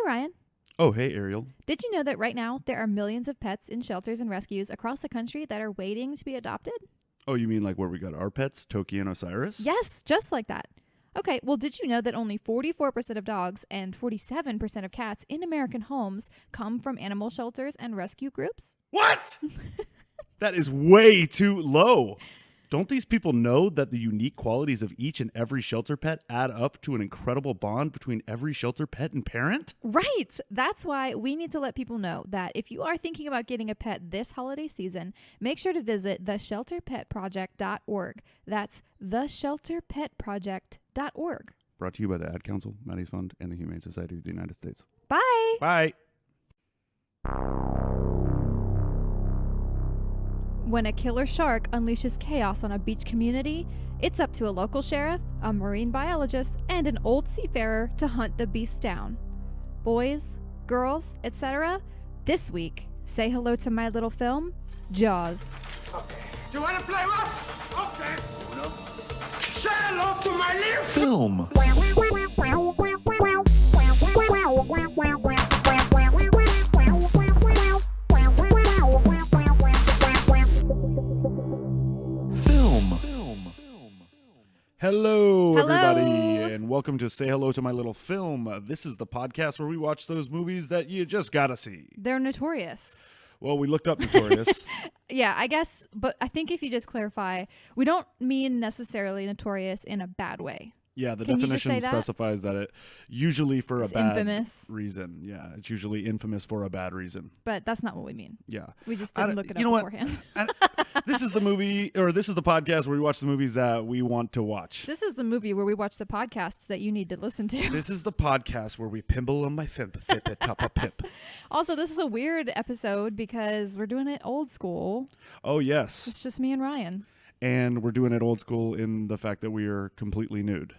Ryan. Oh, hey, Ariel. Did you know that right now there are millions of pets in shelters and rescues across the country that are waiting to be adopted? Oh, you mean like where we got our pets, Toki and Osiris? Yes, just like that. Okay, well, did you know that only 44% of dogs and 47% of cats in American homes come from animal shelters and rescue groups? What? That is way too low. Don't these people know that the unique qualities of each and every shelter pet add up to an incredible bond between every shelter pet and parent? Right. That's why we need to let people know that if you are thinking about getting a pet this holiday season, make sure to visit theshelterpetproject.org. That's theshelterpetproject.org. Brought to you by the Ad Council, Maddie's Fund, and the Humane Society of the United States. Bye. Bye. When a killer shark unleashes chaos on a beach community, it's up to a local sheriff, a marine biologist, and an old seafarer to hunt the beast down. Boys, girls, etc., this week, say hello to my little film, Jaws. Okay. Do you want to play rough? Okay. No. Say hello to my little Film. Hello, everybody, and welcome to Say Hello to My Little Film. This is the podcast where we watch those movies that you just gotta see. They're notorious. Well, we looked up notorious. Yeah, I guess, but I think if you just clarify, we don't mean necessarily notorious in a bad way. Yeah, the Can you just definition say that? specifies that it usually for It's a bad infamous. reason. Yeah, it's usually infamous for a bad reason. But that's not what we mean. Yeah. We just I didn't don't- look it you up know what? beforehand. This is the movie, or this is the podcast where we watch the movies that we want to watch. This is the movie where we watch the podcasts that you need to listen to. This is the podcast where we pimble on my fip, top a pip. Also, this is a weird episode because we're doing it old school. Oh, yes. It's just me and Ryan. And we're doing it old school in the fact that we are completely nude.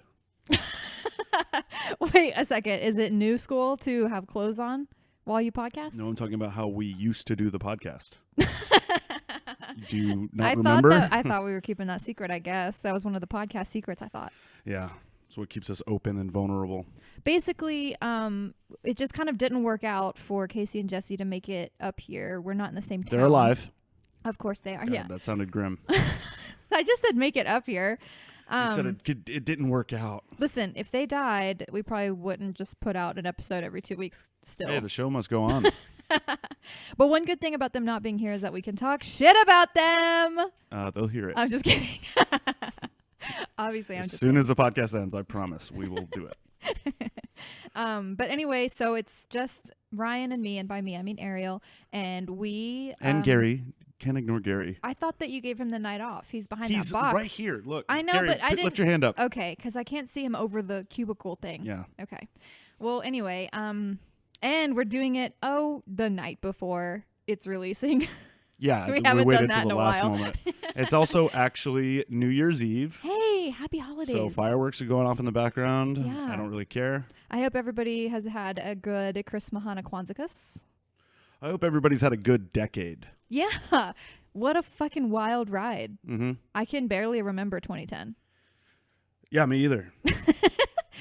Wait a second. Is it new school to have clothes on while you podcast? No, I'm talking about how we used to do the podcast. Do you not I remember? I thought we were keeping that secret, I guess. That was one of the podcast secrets, I thought. Yeah. That's what keeps us open and vulnerable. Basically, it just kind of didn't work out for Casey and Jesse to make it up here. We're not in the same town. They're alive. Of course they are, God, yeah. that sounded grim. I just said make it up here. You said it didn't work out. Listen, if they died, we probably wouldn't just put out an episode every 2 weeks still. Hey, the show must go on. But one good thing about them not being here is that we can talk shit about them. They'll hear it. I'm just kidding. Obviously, I'm As just soon as the podcast ends, I promise we will do it. But anyway, so it's just Ryan and me, and by me I mean Ariel, and we And Gary. Can't ignore Gary. I thought that you gave him the night off. He's behind He's that box. right here. Look. I know, Gary, but I didn't. lift your hand up. Okay, because I can't see him over the cubicle thing. Yeah. Okay. Well, anyway, and we're doing it the night before it's releasing. Yeah. We haven't waited done that till in the a last while. moment. It's also actually New Year's Eve. Hey, happy holidays. So fireworks are going off in the background. Yeah. I don't really care. I hope everybody has had a good Chris Mahana Kwanzaakas. I hope everybody's had a good decade. Yeah. What a fucking wild ride. Mm-hmm. I can barely remember 2010. Yeah, me either.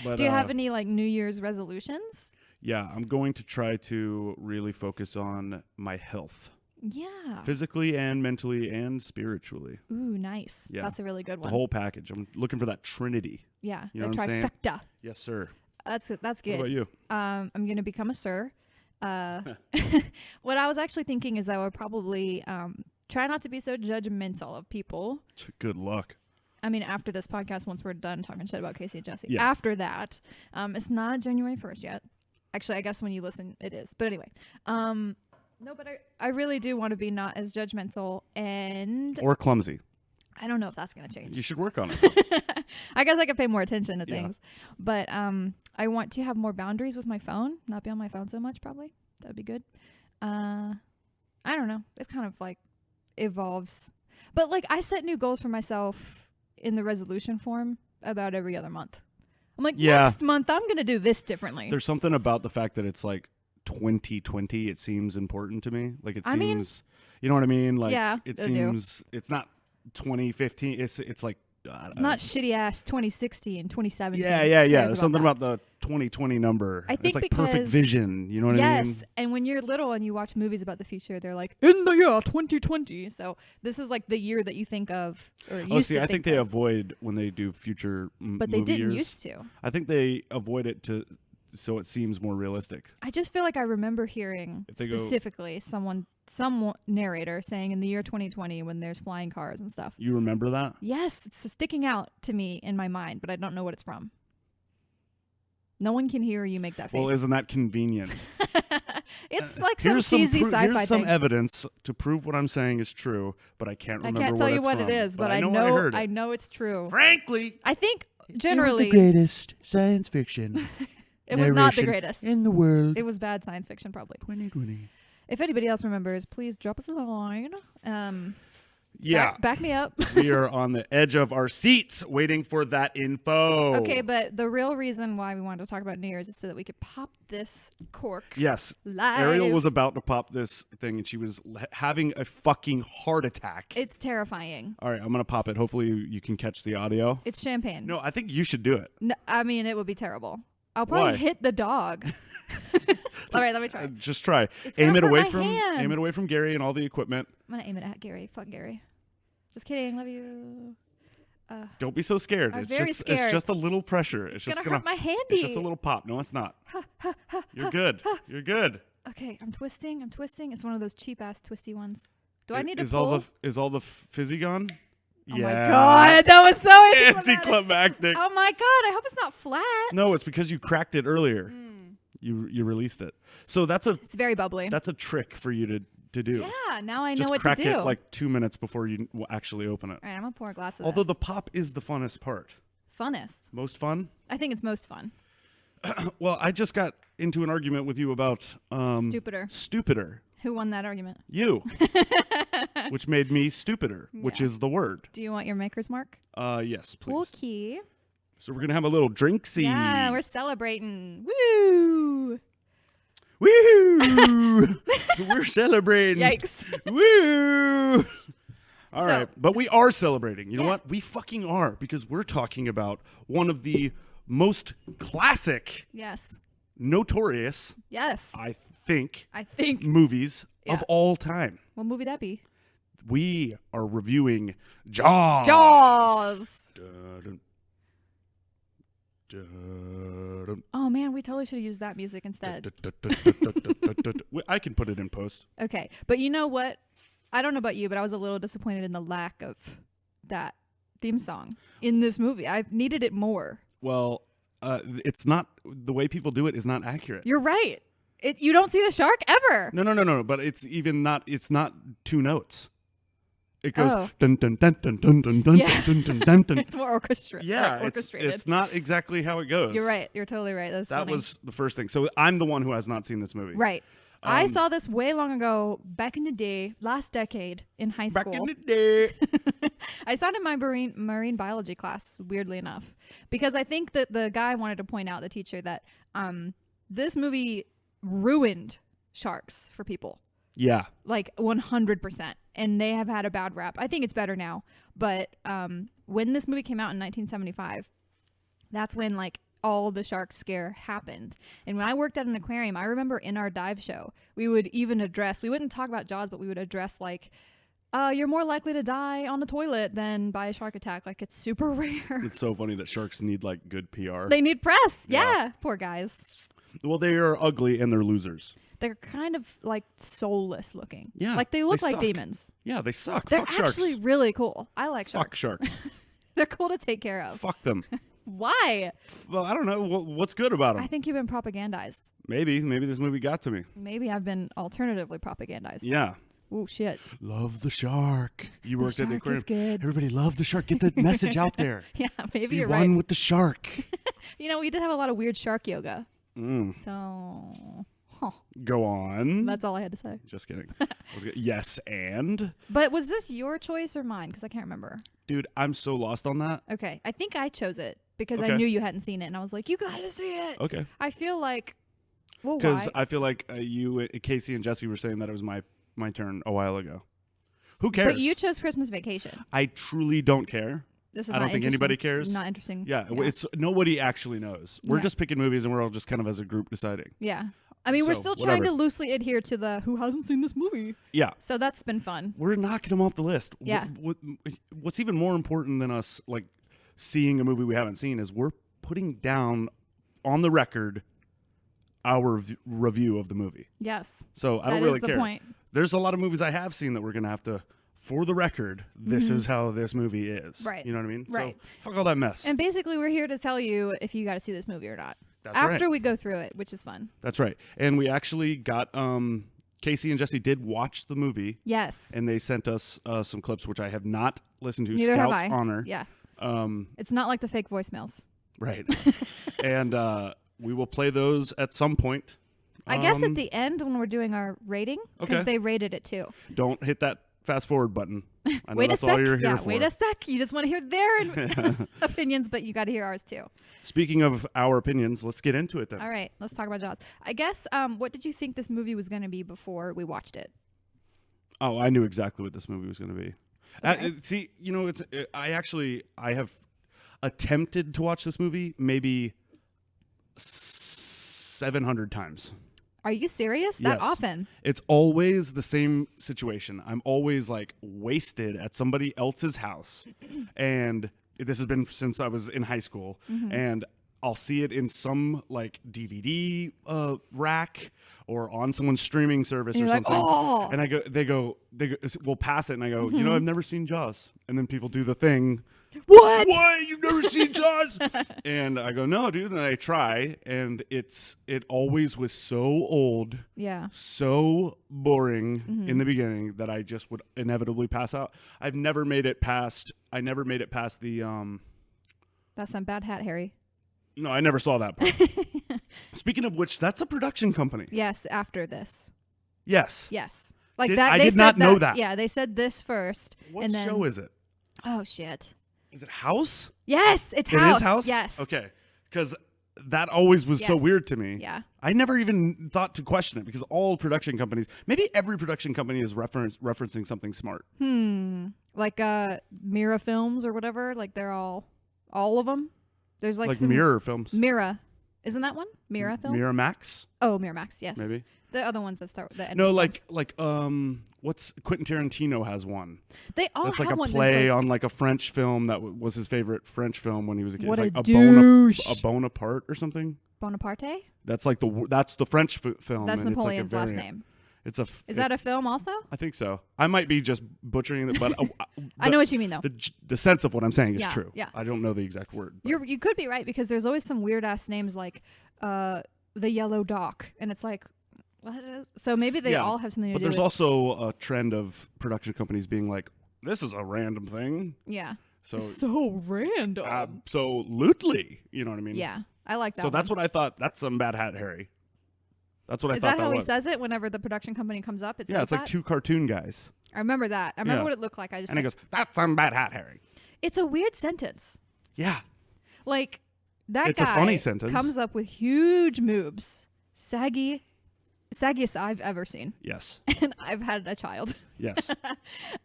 But, Do you have any like New Year's resolutions? Yeah, I'm going to try to really focus on my health. Yeah. Physically and mentally and spiritually. Ooh, nice. Yeah. That's a really good The one. whole package. I'm looking for that trinity. Yeah. You know The what I'm saying? trifecta. Yes, sir. That's good. What about you? I'm going to become a sir. What I was actually thinking is that I would probably try not to be so judgmental of people. Good luck. I mean, after this podcast, once we're done talking shit about Casey and Jesse. Yeah. After that, it's not January 1st yet. Actually, I guess when you listen, it is. But anyway, no, but I really do want to be not as judgmental, and Or clumsy. I don't know if that's going to change. You should work on it. I guess I could pay more attention to Yeah. things. But I want to have more boundaries with my phone, not be on my phone so much, probably. That would be good. I don't know. It's kind of like evolves. But like I set new goals for myself in the resolution form about every other month. I'm like, Yeah. next month I'm going to do this differently. There's something about the fact that it's like 2020. It seems important to me. Like it I mean, seems, you know what I mean? Like yeah, it I do. seems it's not 2015. It's like It's not shitty ass 2016 and 2017. Yeah. Something about the 2020 number. I think it's like perfect vision. You know what I mean? Yes, and when you're little and you watch movies about the future, they're like, in the year 2020. So this is like the year that you think of. Or used to I think they of. avoid when they do future But they movie didn't years. used to. I think they avoid it so it seems more realistic. I just feel like I remember hearing specifically some narrator saying in the year 2020 when there's flying cars and stuff. You remember that? Yes, it's sticking out to me in my mind, but I don't know what it's from. No one can hear you make that face. Well, isn't that convenient? It's like some cheesy sci-fi Here's some thing. evidence to prove what I'm saying is true, but I can't remember. I can't tell you what from. it is, but I know it's true. Frankly, I think generally it was the greatest science fiction. It was not the greatest in the world. It was bad science fiction, probably. 2020. If anybody else remembers, please drop us a line. Yeah. Back me up. We are on the edge of our seats waiting for that info. Okay, but the real reason why we wanted to talk about New Year's is so that we could pop this cork. Yes. Live. Ariel was about to pop this thing and she was having a fucking heart attack. It's terrifying. All right, I'm going to pop it. Hopefully you can catch the audio. It's champagne. No, I think you should do it. No, I mean, it would be terrible. I'll probably hit the dog. All right, let me try. Just try. It's Aim gonna it away hurt my hand. Aim it away from Gary and all the equipment. I'm gonna aim it at Gary. Fuck Gary. Just kidding. Love you. Don't be so scared. I'm It's very just scared. It's just a little pressure. It's just gonna hurt my handy. It's just a little pop. No, it's not. You're good. You're good. Okay, I'm twisting. It's one of those cheap ass twisty ones. Do I need to is pull? Is all the fizzy gone? Oh my god, that was so anticlimactic. Oh my god, I hope it's not flat. No, it's because you cracked it earlier. You released it. So it's very bubbly. That's a trick for you to do. Yeah, now I know Just what crack to do. it like 2 minutes before you will actually open it. All right, I'm gonna pour a glass of Although this. the pop is the funnest part. Funnest. Most fun? I think it's most fun. Well, I just got into an argument with you about stupider. Who won that argument? You. Which made me stupider, which is the word. Do you want your maker's mark? Yes, please. Okay. So we're going to have a little drinksy. Yeah, we're celebrating. Woo! Woo! We're celebrating. Yikes. Woo! All right, but we are celebrating. You know what? We fucking are, because we're talking about one of the most classic, notorious, I think, movies of all time. What movie that be? We are reviewing Jaws. Jaws. Dun, dun, dun. Oh man, we totally should have used that music instead. I can put it in post. Okay, but you know what? I don't know about you, but I was a little disappointed in the lack of that theme song in this movie. I needed it more. Well, it's not, the way people do it is not accurate. You're right. You don't see the shark ever. No. But it's not two notes. It goes dun dun dun dun dun dun dun dun dun dun dun. It's more orchestrated. Yeah, orchestrated. It's not exactly how it goes. You're right. You're totally right. That funny. was the first thing. So I'm the one who has not seen this movie. Right. I saw this way long ago, back in the day, last decade in high school. Back in the day. I saw it in my marine biology class, weirdly enough, because I think that the guy wanted to point out, the teacher, that this movie ruined sharks for people. Yeah. Like 100%. And they have had a bad rap. I think it's better now. But when this movie came out in 1975, that's when like all the shark scare happened. And when I worked at an aquarium, I remember in our dive show, we would even address, we wouldn't talk about Jaws, but we would address like, you're more likely to die on the toilet than by a shark attack. Like, it's super rare. It's so funny that sharks need like good PR. They need press. Yeah. Poor guys. Well, they are ugly and they're losers. They're kind of like soulless looking. Yeah. Like they look like suck. demons. Yeah, they suck. They're Fuck actually sharks. really cool. I like sharks. Fuck sharks. They're cool to take care of. Fuck them. Why? Well, I don't know. What's good about them? I think you've been propagandized. Maybe this movie got to me. Maybe I've been alternatively propagandized. Yeah. Oh shit. Love the shark. You worked at the aquarium. Is good. Everybody love the shark. Get the message out there. Yeah, maybe Be you're one right. with the shark. You know, we did have a lot of weird shark yoga. Mm. So, Go on. that's all I had to say. Just kidding. Yes, and? But was this your choice or mine? Because I can't remember. Dude, I'm so lost on that. Okay, I think I chose it because I Okay. knew you hadn't seen it, and I was like, you gotta see it. Okay. I feel like, well, Because why? I feel like you, Casey and Jesse were saying that it was my turn a while ago. Who cares? But you chose Christmas Vacation. I truly don't care. This is I don't not think anybody interesting. cares. Not interesting. Yeah, it's nobody actually knows. We're Yeah. just picking movies, and we're all just kind of as a group deciding. Yeah. I mean, we're So, still trying whatever. to loosely adhere to the who hasn't seen this movie. Yeah, So that's been fun. we're knocking them off the list. Yeah. What's even more important than us like seeing a movie we haven't seen is we're putting down on the record our review of the movie. Yes. So I That don't is really the care. point. There's a lot of movies I have seen that we're gonna have to. For the record, this is how this movie is. Right. You know what I mean? Right. So fuck all that mess. And basically, we're here to tell you if you got to see this movie or not. That's After right. we go through it, which is fun. That's right. And we actually got Casey and Jesse did watch the movie, Yes. and they sent us some clips which I have not listened to. Neither Scout's have I. honor. Yeah. Um, It's not like the fake voicemails. right. And we will play those at some point. I guess at the end when we're doing our rating, because Okay. they rated it too. Don't hit that fast forward button. I know Wait a that's sec. all you're here Yeah, for. wait a sec. You just want to hear their opinions, but you got to hear ours too. Speaking of our opinions, let's get into it then. All right, let's talk about Jaws. I guess, what did you think this movie was going to be before we watched it? Oh, I knew exactly what this movie was going to be. Okay. See, you know, I have attempted to watch this movie maybe 700 times. Are you serious? That Yes. often? It's always the same situation. I'm always like wasted at somebody else's house. And this has been since I was in high school. And I'll see it in some like DVD rack or on someone's streaming service And or you're like, something. "Oh!" And they go, we'll pass it. And I go, you know, I've never seen Jaws. And then people do the thing. What? What? You've never seen Jaws? And I go, no, dude. And I try. And it always was so old, Yeah. so boring in the beginning that I just would inevitably pass out. I never made it past the That's some bad hat, Harry. no, I never saw that part. Speaking of which, that's a production company. Yes, after this. Yes. Yes. Like Did- that. I they did said not know that. Yeah, they said this first. What and then, show is it? Oh, shit. Is it House? Yes, it's It House. is House? Yes. Okay. Because that always was so Yes. weird to me. Yeah. I never even thought to question it because all production companies, maybe every production company is referencing something smart. Like Mira Films or whatever. Like they're all of them. There's like some Mirror Films. Mira. Isn't that one? Mira Films? Miramax, Oh, Miramax, yes. maybe. The other ones that start with the end. No, with like what's Quentin Tarantino has one. they all That's have like a one. play There's, like, on like a French film that was his favorite French film when he was a kid. What It's a like douche. a Bonaparte or something. Bonaparte. That's like that's the French film. That's and Napoleon's it's like a last variant. name. It's a. Is that a film also? I think so. I might be just butchering it, but I know what you mean though. the sense of what I'm saying is Yeah, true. yeah. I don't know the exact word. but- You could be right because there's always some weird ass names like the Yellow Dock, and it's like, what is? So maybe they Yeah, all have something to But do there's with. also a trend of production companies being like, "This is a random thing." Yeah. So So random. absolutely, you know what I mean? Yeah, I like that. So that's one. what I thought. That's some bad hat, Harry. That's what I Is thought that how he was. says it whenever the production company comes up? It Yeah, says it's like that? two cartoon guys, I remember that. I remember Yeah. what it looked like. I just and he goes, "That's some bad hat, Harry." it's a weird sentence. Yeah, Like that It's a guy funny sentence. comes up with huge moves, saggiest I've ever seen, yes, and I've had a child. yes,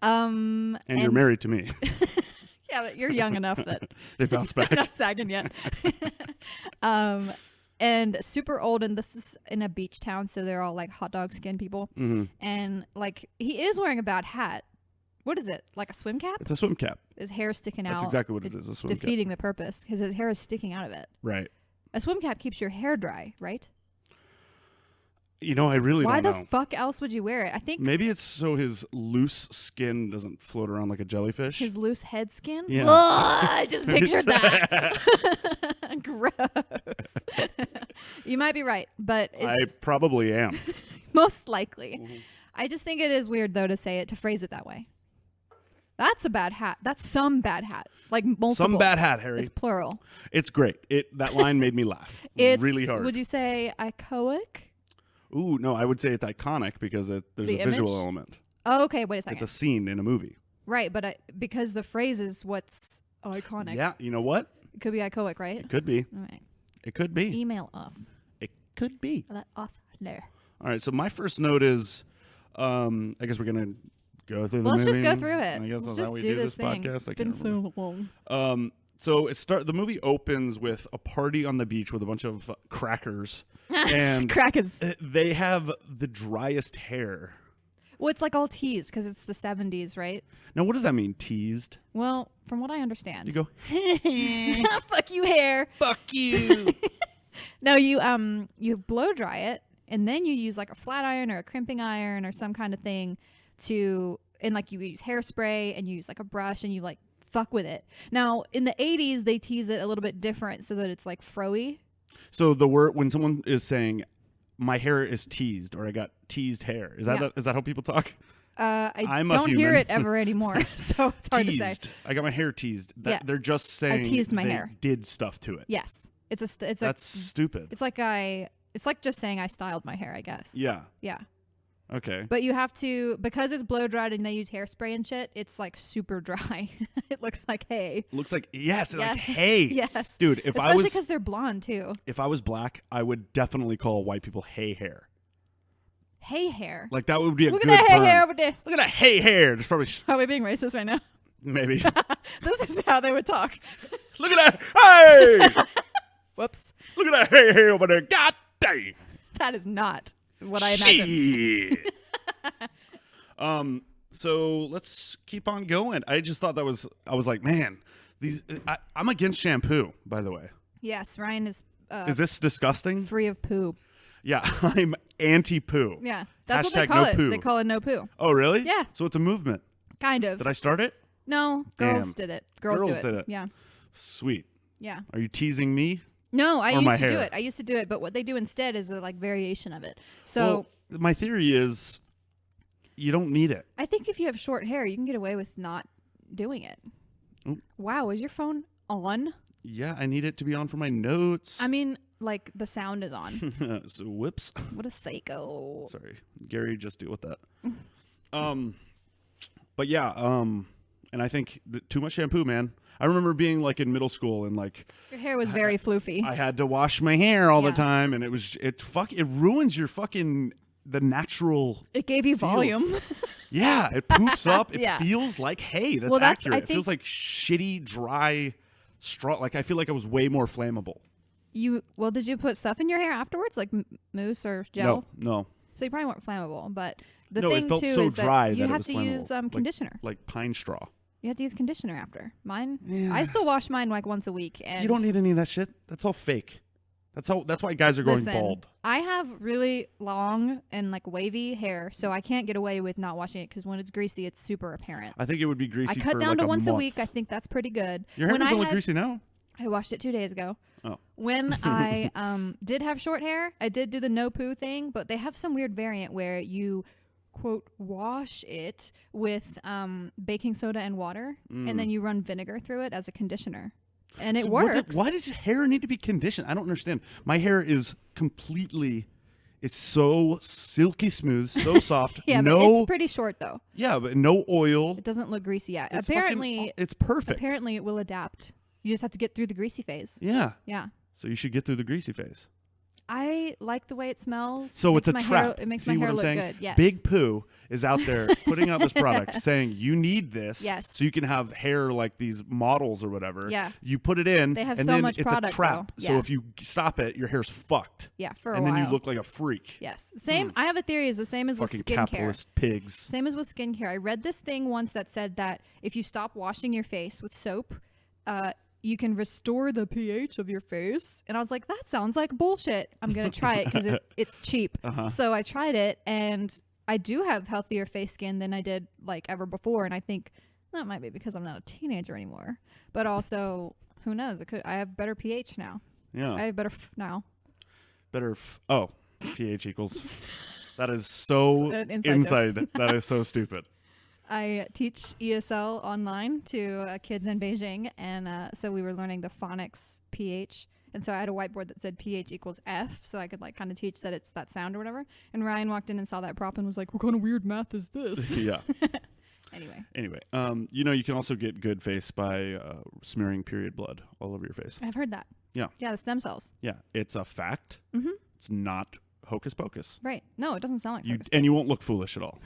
And you're married to me. Yeah, but you're young enough that They bounce back. you're not sagging yet. And super old, and this is in a beach town, so they're all like hot dog skin people. Mm-hmm. And like he is wearing a bad hat. What is it? Like a swim cap? It's a swim cap. His hair sticking That's out. exactly what it is. A swim cap. defeating the purpose because his hair is sticking out of it. Right. A swim cap keeps your hair dry, right? You know, I really Why don't the know. fuck else would you wear it? I think Maybe it's so his loose skin doesn't float around like a jellyfish. his loose head skin. Yeah. Ugh, I just pictured that. Gross. You might be right, but I it's probably am. most likely. Mm-hmm. I just think it is weird though to say it, to phrase it that way. That's a bad hat. That's some bad hat. Like multiple. Some bad hat, Harry. It's plural. It's great. That line made me laugh. It's really hard. Would you say echoic? Ooh, no, I would say it's iconic because there's The a visual image? element. Oh, okay. Wait a second. It's a scene in a movie. Right, but because the phrase is what's iconic. Yeah, you know what? It could be echoic, right? It could be. All right. It could be. Email us. It could be. Let us know. All right, so my first note is, I guess we're going to go through the Let's movie? just go through it. I guess Let's that's just how we do do this thing. podcast. It's I been can't remember. so long. So the movie opens with a party on the beach with a bunch of crackers, and Crackers. they have the driest hair. Well, it's like all teased because it's the 70s, right? Now, what does that mean? Teased? Well, from what I understand. You go, hey, Fuck you, hair. fuck you. No, you blow dry it, and then you use like a flat iron or a crimping iron or some kind of thing and like you use hairspray and you use like a brush and you like fuck with it. Now, in the 80s, they tease it a little bit different so that it's like fro-y. So the word when someone is saying, "My hair is teased," or "I got teased hair," is that Yeah. is that how people talk? I'm a don't hear human. it ever anymore, so it's hard Teased. to say. I got my hair teased. Yeah. They're just saying teased my they hair. did stuff to it. Yes, it's That's stupid. it's like just saying I styled my hair, I guess. Yeah. Yeah. Okay. But you have to, because it's blow dried and they use hairspray and shit, it's like super dry. It looks like hay. Looks like like Yes. hey. Yes. Dude, if Especially because they're blonde too. I was black, I would definitely call white people hay hair. Hay hair. Like that would be a Look good at that hay burn. hair over there. Look at that hay hair. There's probably Are we being racist right now? maybe. This is how they would talk. Look at that. Hey! Whoops. Look at that hay hair over there. God dang. That is not what I imagined. Shit. So let's keep on going. I just thought I was like, man, I'm against shampoo, by the way. Yes, Ryan is this disgusting? free of poo. Yeah, I'm anti-poo. Yeah. That's what they Hashtag call no it. poo. They call it no poo. Oh, really? Yeah. So it's a movement. Kind of. Did I start it? No, girls Damn. did it. Girls Girls do did it. Yeah. Sweet. Yeah. Are you teasing me? No, I Or my used to do hair? it. I used to do it, but what they do instead is a like variation of it. So Well, my theory is you don't need it. I think if you have short hair, you can get away with not doing it. Oh. Wow, is your phone on? Yeah, I need it to be on for my notes. I mean, like the sound is on. So whoops. What a psycho. Sorry. Gary, just deal with that. But yeah, and I think too much shampoo, man. I remember being like in middle school and like Your hair was very floofy. I had to wash my hair all the Yeah. time, and it ruins your fucking the natural. It gave you feel. volume. Yeah, it poofs up. It Yeah. feels like hay. That's Well, that's- accurate. I It feels think- like shitty, dry straw. Like I feel like I was way more flammable. Did you put stuff in your hair afterwards, like mousse or gel? No. So you probably weren't flammable. But the No, it thing felt too so is dry that you that it have was to flammable. use Like- conditioner. Like pine straw. You have to use conditioner after. Mine, Yeah. I still wash mine like once a week. And You don't need any of that shit. That's all fake. That's why guys are going Listen, bald. I have really long and like wavy hair, so I can't get away with not washing it because when it's greasy, it's super apparent. I think it would be greasy I cut for down like to a once month. a week. I think that's pretty good. Your hair when is I only had- greasy now. I washed it 2 days ago. Oh. When I did have short hair, I did do the no poo thing, but they have some weird variant where you quote wash it with baking soda and water, and then you run vinegar through it as a conditioner, and it So works. why does your hair need to be conditioned? I don't understand. My hair is it's so silky smooth, so soft. Yeah, but no, it's pretty short though. yeah, but no oil. It doesn't look greasy yet. It's Apparently, it's perfect. apparently it will adapt. You just have to get through the greasy phase. Yeah. Yeah. So you should get through the greasy phase. I like the way it smells. So It it's a makes my hair- trap. It makes See my what hair I'm look saying? good. Yes. Big Pooh is out there putting out this product saying you need this Yes. so you can have hair like these models or whatever. Yeah. You put it in They have and so then much it's product, a trap. though. So Yeah. if you stop it, your hair's fucked. Yeah, for a and while. then you look like a freak. Yes. Same. I have a theory. Is the same as Fucking with skincare. capitalist pigs. Same as with skincare. I read this thing once that said that if you stop washing your face with soap, you can restore the pH of your face. And I was like, that sounds like bullshit. I'm going to try it because it's cheap. So I tried it, and I do have healthier face skin than I did like ever before. And I think that might be because I'm not a teenager anymore. But also, who knows? I have better pH now. Yeah. I have better now. pH equals. That is so Inside inside. That is so stupid. I teach ESL online to kids in Beijing, and so we were learning the phonics pH. And so I had a whiteboard that said pH equals F, so I could like kind of teach that it's that sound or whatever. And Ryan walked in and saw that prop and was like, "What kind of weird math is this?" Yeah. Anyway, you can also get good face by smearing period blood all over your face. I've heard that. Yeah. Yeah, the stem cells. Yeah, it's a fact. Mm-hmm. It's not hocus pocus. Right. No, it doesn't sound like hocus And you won't look foolish at all.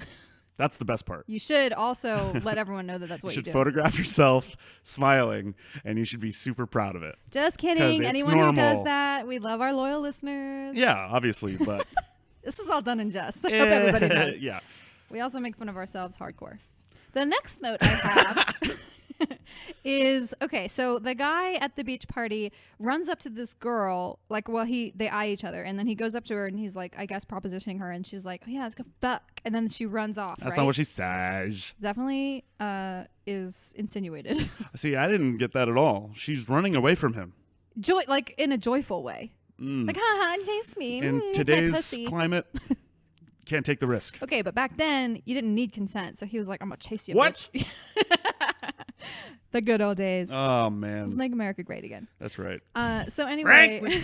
That's the best part. You should also let everyone know that that's what You you should do. photograph yourself smiling, and you should be super proud of it. Just 'Cause kidding. it's Anyone who does normal. that, we love our loyal listeners. Yeah, obviously, but This is all done in jest. I hope everybody knows. yeah. We also make fun of ourselves hardcore. The next note I have is, okay, so the guy at the beach party runs up to this girl, like, well, they eye each other, and then he goes up to her and he's like, I guess propositioning her, and she's like, oh, yeah, let's go fuck, and then she runs off. That's right? not what she says. Definitely is insinuated. See, I didn't get that at all. She's running away from him. Joy, like in a joyful way. Like, haha, chase me. In it's my today's pussy. climate, can't take the risk. Okay, but back then you didn't need consent, so he was like, I'm gonna chase you. What? Bitch. The good old days. Oh, Let's man. make America great again. That's right. So anyway,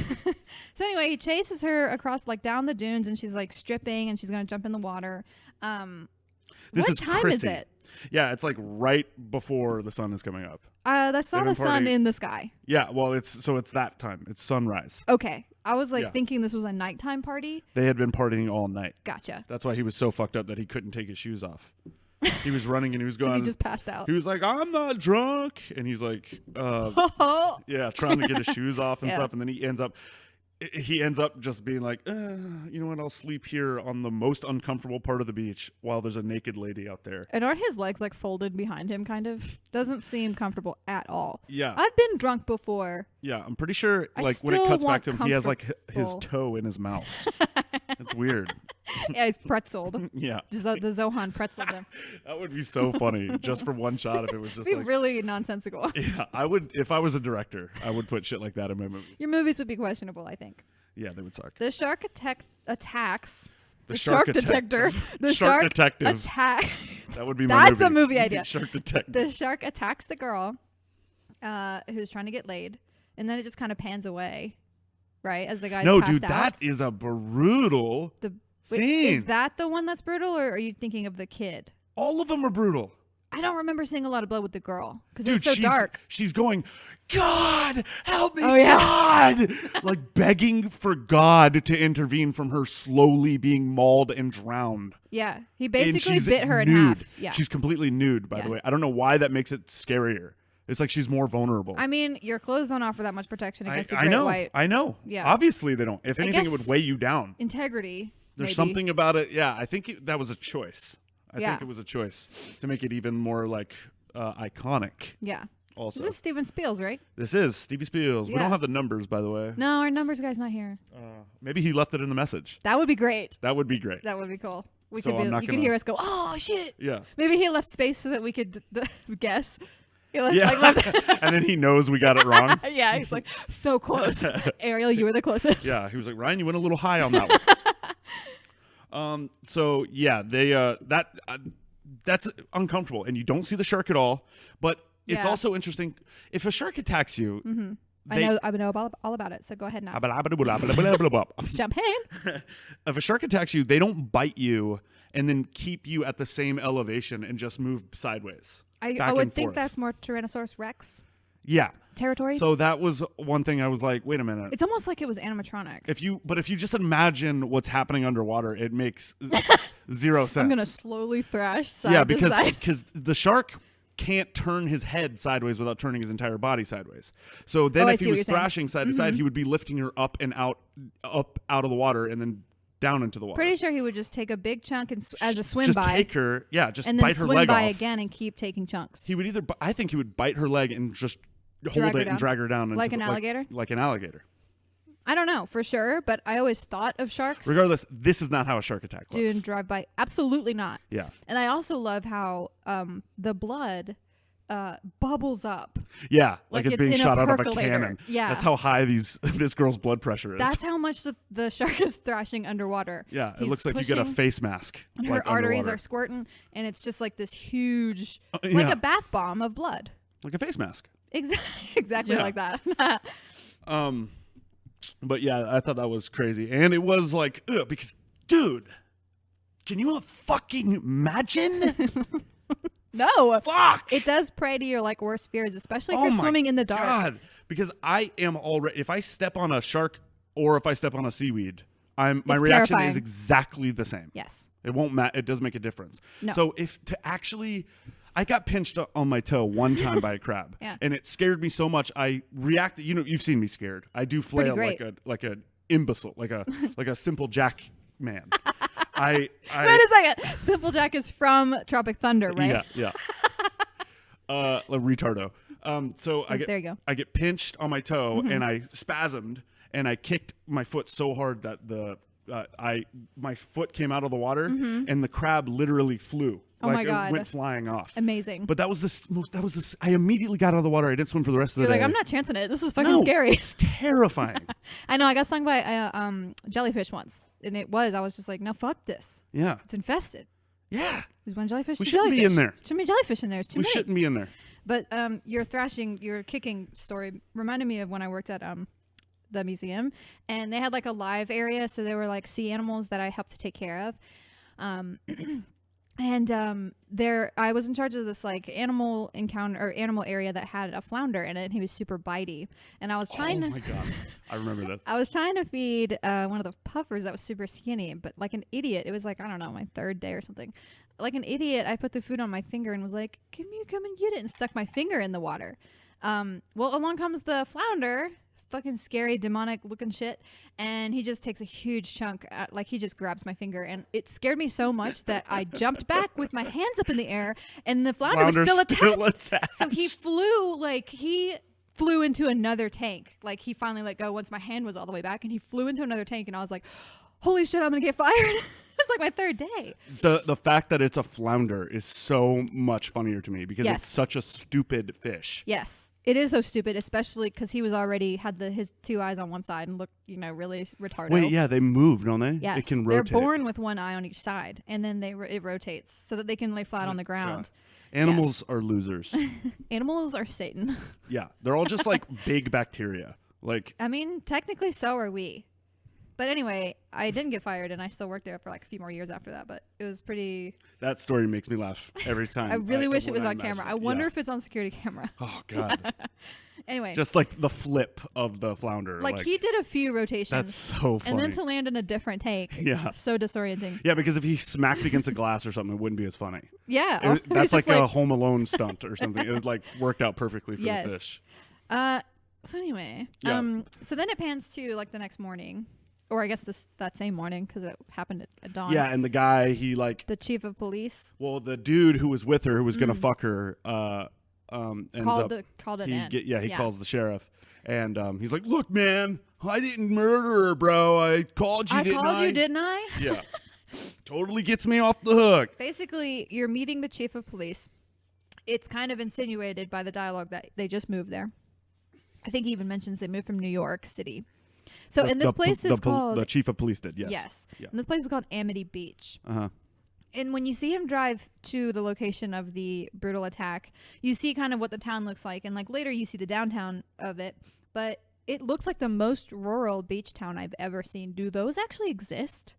he chases her across, like, down the dunes, and she's like stripping, and she's gonna jump in the water. This what is time prissy. is it? Yeah, it's like right before the sun is coming up. I saw They've the been sun partying- in the sky. Yeah, well, it's that time. It's sunrise. Okay, I was like Yeah. thinking this was a nighttime party. They had been partying all night. Gotcha. That's why he was so fucked up that he couldn't take his shoes off. He was running and he was going. He just passed out. He was like, I'm not drunk. And he's like, yeah, trying to get his shoes off and Yeah. stuff. And then he ends up just being like, you know what? I'll sleep here on the most uncomfortable part of the beach while there's a naked lady out there. And aren't his legs like folded behind him? Kind of doesn't seem comfortable at all. Yeah. I've been drunk before. Yeah, I'm pretty sure, I like, when it still cuts back want to him, he has, like, his comfortable. toe in his mouth. It's weird. Yeah, he's pretzeled. Yeah. Just the Zohan pretzeled him. That would be so funny, just for one shot if it was just Be like... really nonsensical. Yeah, I would, if I was a director, I would put shit like that in my movies. Your movies would be questionable, I think. Yeah, they would suck. The shark attacks. The shark shark detector. The Shark shark detective. attack. That would be my That's a movie idea. Shark detective. The shark attacks the girl who's trying to get laid, and then it just kind of pans away, right, as the guy's No, passed dude, out. that is a brutal Wait, scene. is that the one that's brutal, or are you thinking of the kid? All of them are brutal. I don't remember seeing a lot of blood with the girl because it Dude, was so she's, dark. she's going, God, help me, Oh, yeah. God. Like begging for God to intervene from her slowly being mauled and drowned. Yeah, he And basically she's bit her in nude. half. Yeah, She's completely nude, by the Yeah. way. I don't know why that makes it scarier. It's like she's more vulnerable. I mean, your clothes don't offer that much protection against a I great know. white. I know. Yeah. Obviously they don't. If anything, it would guess- weigh you down. Integrity. There's maybe. something about it. Yeah, I think that was a choice. I Yeah. think it was a choice to make it even more like iconic. Yeah. Also, This is Steven Spiels, right? this is Stevie Spiels. We Yeah. don't have the numbers, by the way. No, our numbers guy's not here. Maybe he left it in the message. That would be great. That would be great. That would be cool. We So could I'm be, not you could gonna- hear us go, oh shit. Yeah. Maybe he left space so that we could guess. He left, Yeah. like, left And then he knows we got it wrong. yeah, he's like, so close. Ariel, you were the closest. Yeah. He was like, Ryan, you went a little high on that one. So yeah, they that's uncomfortable, and you don't see the shark at all. But it's Yeah. also interesting if a shark attacks you. Mm-hmm. They- I know all about it. So go ahead now. If Champagne. a shark attacks you, they don't bite you and then keep you at the same elevation and just move sideways. I back would and think forth. that's more Tyrannosaurus Rex Yeah. territory. So that was one thing I was like, wait a minute. It's almost like it was animatronic. If you just imagine what's happening underwater, it makes zero sense. I'm gonna slowly thrash side yeah, to side. because the shark can't turn his head sideways without turning his entire body sideways. So then I if see he what was you're saying. thrashing side to side, he would be lifting her up and out of the water and then down into the water. Pretty sure he would just take a big chunk and as a swim just by, take her, just and then bite her swim leg by off. again and keep taking chunks. He would either, I think he would bite her leg and just Drag hold her it down? and drag her down. Like into an alligator? Like an alligator. I don't know for sure, but I always thought of sharks Regardless, this is not how a shark attack doing works. drive by. Absolutely not. Yeah. And I also love how the blood bubbles up. Yeah, like Like it's it's being in a shot out of a percolator. cannon. Yeah. That's how high this girl's blood pressure is. That's how much the shark is thrashing underwater. yeah, it He's looks like you get a pushing, face mask. and like her arteries underwater. are squirting, and it's just like this huge, like yeah. a bath bomb of blood. Like a face mask. Exactly Yeah. like that. But yeah, I thought that was crazy. And it was like, because, dude, can you fucking imagine? No. Fuck! It does prey to your like worst fears, especially if Oh you're my swimming in the dark. God, because I am already, if I step on a shark or if I step on a seaweed, my It's reaction terrifying. is exactly the same. Yes. It won't it doesn't make a difference. No. So I got pinched on my toe one time by a crab, Yeah. and it scared me so much. I reacted. You've seen me scared. I do flail like an imbecile, like a simple Jack man. Wait a second. Simple Jack is from Tropic Thunder, right? Yeah. Retardo. So there you go. I get pinched on my toe, and I spasmed, and I kicked my foot so hard that my foot came out of the water, and the crab literally flew. Oh my God. It went flying off. Amazing. But that was this. I immediately got out of the water. I didn't swim for the rest of the You're day. like, I'm not chancing it. This is fucking scary. It's terrifying. I know. I got stung by a jellyfish once, and I was just like, no, fuck this. Yeah. It's infested. Yeah. There's one jellyfish. We two shouldn't jellyfish. be in there. There's too many jellyfish in there. It's too We many. shouldn't be in there. But your kicking story reminded me of when I worked at the museum, and they had like a live area, so there were like sea animals that I helped to take care of. I was in charge of this like animal area that had a flounder in it, and he was super bitey. And I was trying Oh my God. I remember that. I was trying to feed one of the puffers that was super skinny, but like an idiot, it was like, I don't know, my third day or something. Like an idiot, I put the food on my finger and was like, "Can you come and get it?" and stuck my finger in the water. Well, along comes the flounder, fucking scary, demonic looking shit, and he just takes a huge chunk, like he just grabs my finger, and it scared me so much that I jumped back with my hands up in the air, and the flounder was still attached. So he flew into another tank. Like he finally let go once my hand was all the way back, and he flew into another tank, and I was like, holy shit, I'm gonna get fired. It's like my third day. The fact that it's a flounder is so much funnier to me because it's such a stupid fish. Yes, it is so stupid, especially because he was already had his two eyes on one side and looked, really retarded. Wait, yeah, they move, don't they? Yes, it can rotate. They're born with one eye on each side, and then it rotates so that they can lay flat on the ground. God. Animals are losers. Animals are Satan. Yeah, they're all just like big bacteria. Like, I mean, technically, so are we. But anyway, I didn't get fired, and I still worked there for like a few more years after that. But it was pretty. That story makes me laugh every time. I really wish it was on camera. I wonder if it's on security camera. Oh God. Anyway, just like the flip of the flounder. Like he did a few rotations. That's so funny. And then to land in a different tank. Yeah. So disorienting. Yeah, because if he smacked against a glass or something, it wouldn't be as funny. Yeah. That's like a Home Alone stunt or something. It like worked out perfectly for the fish. So anyway, yeah. So then it pans to like the next morning. Or I guess that same morning because it happened at dawn. Yeah, and the guy, the chief of police. Well, the dude who was with her, who was gonna fuck her, called an end. He calls the sheriff, and he's like, "Look, man, I didn't murder her, bro. I called you, didn't I? Yeah, totally gets me off the hook." Basically, you're meeting the chief of police. It's kind of insinuated by the dialogue that they just moved there. I think he even mentions they moved from New York City. So this place is called... The chief of police did, yes. Yes. Yeah. And this place is called Amity Beach. Uh-huh. And when you see him drive to the location of the brutal attack, you see kind of what the town looks like. And like later you see the downtown of it. But it looks like the most rural beach town I've ever seen. Do those actually exist?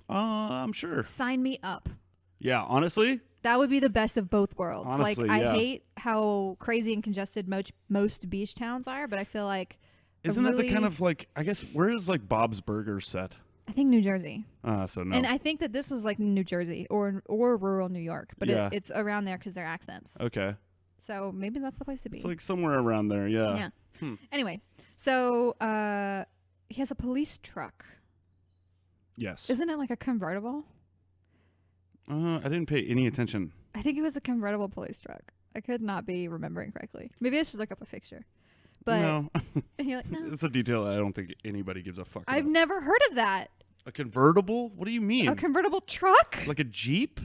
I'm sure. Sign me up. Yeah, honestly... That would be the best of both worlds. Honestly, like I hate how crazy and congested most beach towns are, but I feel like... Isn't that the kind of like, I guess, where is like Bob's Burgers set? I think New Jersey. So no. And I think that this was like New Jersey or rural New York, but it's around there because they're accents. Okay. So maybe that's the place to be. It's like somewhere around there, yeah. Yeah. Anyway, so he has a police truck. Yes. Isn't it like a convertible? I didn't pay any attention. I think it was a convertible police truck. I could not be remembering correctly. Maybe I should look up a picture. But no. You're like, no. It's a detail I don't think anybody gives a fuck about. I've never heard of that. A convertible? What do you mean? A convertible truck? Like a Jeep?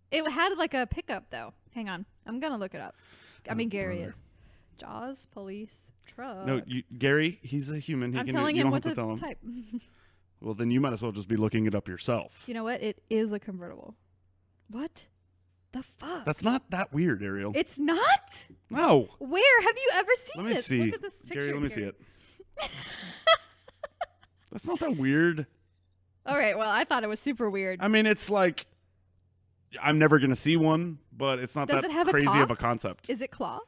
It had like a pickup though. Hang on. I'm going to look it up. I mean, Gary is. Jaws police truck. No, Gary, he's a human. I'm telling him what to tell him. type. Well, then you might as well just be looking it up yourself. You know what? It is a convertible. What? The fuck? That's not that weird, Ariel. It's not? No. Where have you ever seen Let me this? see. Look at this picture. Gary, let me see it. That's not that weird. All right. Well, I thought it was super weird. I mean, it's like, I'm never going to see one, but it's not Does that it have a crazy top? of a concept. Is it cloth?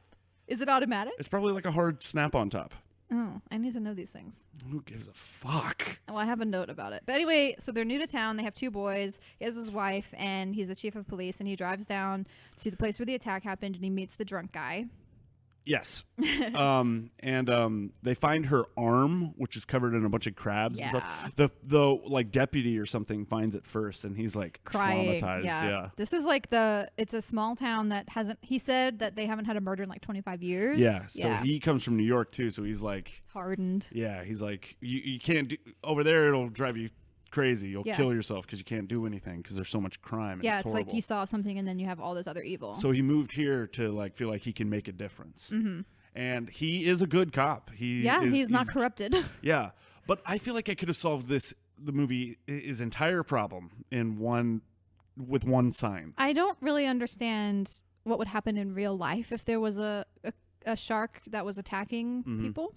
Is it automatic? It's probably like a hard snap-on top. Oh, I need to know these things. Who gives a fuck? Well, I have a note about it. But anyway, so they're new to town. They have 2 boys. He has his wife, and he's the chief of police. And he drives down to the place where the attack happened, and he meets the drunk guy. Yes. They find her arm, which is covered in a bunch of crabs and stuff. The like deputy or something finds it first, and he's like Crying. traumatized. Yeah. This is like it's a small town that hasn't, he said that they haven't had a murder in like 25 years. Yeah. So he comes from New York too, so he's like hardened. Yeah, he's like, you can't do over there, it'll drive you crazy. You'll kill yourself because you can't do anything because there's so much crime. And it's like you saw something and then you have all this other evil. So he moved here to like feel like he can make a difference. And he is a good cop. He's not corrupted. Yeah, but I feel like I could have solved the movie, his entire problem with one sign. I don't really understand what would happen in real life if there was a shark that was attacking people.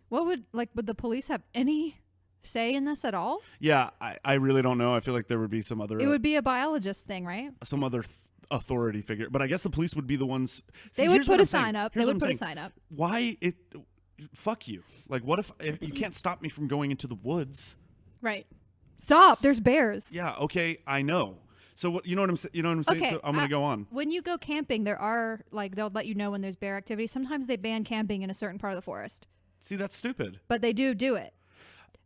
What would the police have any say in this at all? Yeah, I really don't know. I feel like there would be some other... It would be a biologist thing, right? Some other authority figure. But I guess the police would be the ones... They would put a sign up. They would put a sign up. Why it... Fuck you. Like, what if you can't stop me from going into the woods? Right. Stop. There's bears. Yeah, okay, I know. So what, you know what I'm saying? Okay, So I'm going to go on. When you go camping, there are, like, they'll let you know when there's bear activity. Sometimes they ban camping in a certain part of the forest. See, that's stupid. But they do it.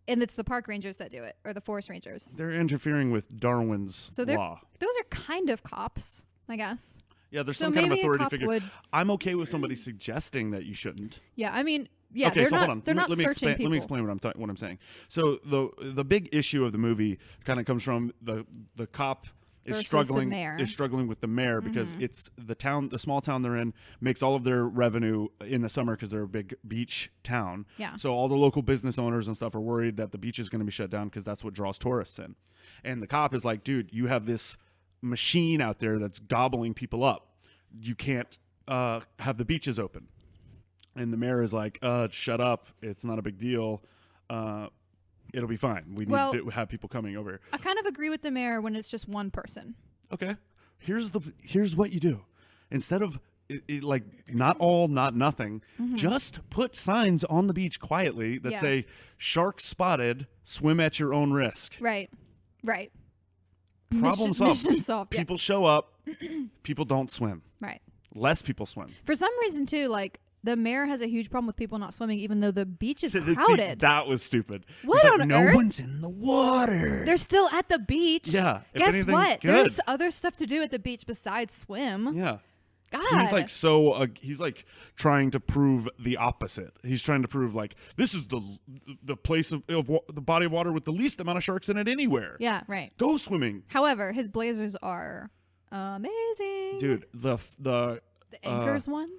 And it's the park rangers that do it, or the forest rangers. They're interfering with Darwin's law. Those are kind of cops, I guess. Yeah, there's some kind of authority figure. I'm okay with somebody suggesting that you shouldn't. Yeah, I mean, yeah, okay, they're not searching people. Let me explain what I'm saying. So the big issue of the movie kind of comes from the cop is struggling with the mayor because it's the small town they're in makes all of their revenue in the summer because they're a big beach town. Yeah. So all the local business owners and stuff are worried that the beach is going to be shut down because that's what draws tourists in. And the cop is like, dude, you have this machine out there that's gobbling people up. You can't have the beaches open. And the mayor is like, shut up. It's not a big deal. It'll be fine. We need to have people coming over. I kind of agree with the mayor when it's just one person. Okay. Here's what you do. Instead of like not all, not nothing, just put signs on the beach quietly that say shark spotted, swim at your own risk. Right. Problem solved. Mission solved. People show up. People don't swim. Right. Less people swim. For some reason too, like the mayor has a huge problem with people not swimming, even though the beach is crowded. See, that was stupid. What on no earth? No one's in the water. They're still at the beach. Yeah. Guess anything, what? good. There's other stuff to do at the beach besides swim. Yeah. God. He's like he's like trying to prove the opposite. He's trying to prove like this is the place of the body of water with the least amount of sharks in it anywhere. Yeah. Right. Go swimming. However, his blazers are amazing. Dude, the anchors one.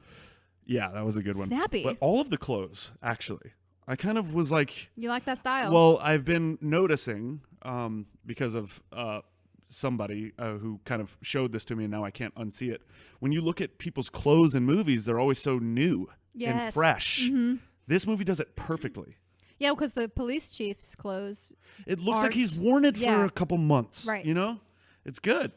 Yeah, that was a good one. Snappy. But all of the clothes, actually, I kind of was like, you like that style? Well, I've been noticing because of somebody who kind of showed this to me, and now I can't unsee it. When you look at people's clothes in movies, they're always so new and fresh. This movie does it perfectly. Yeah, because the police chief's clothes. It looks like he's worn it for a couple months. Right. You know, it's good.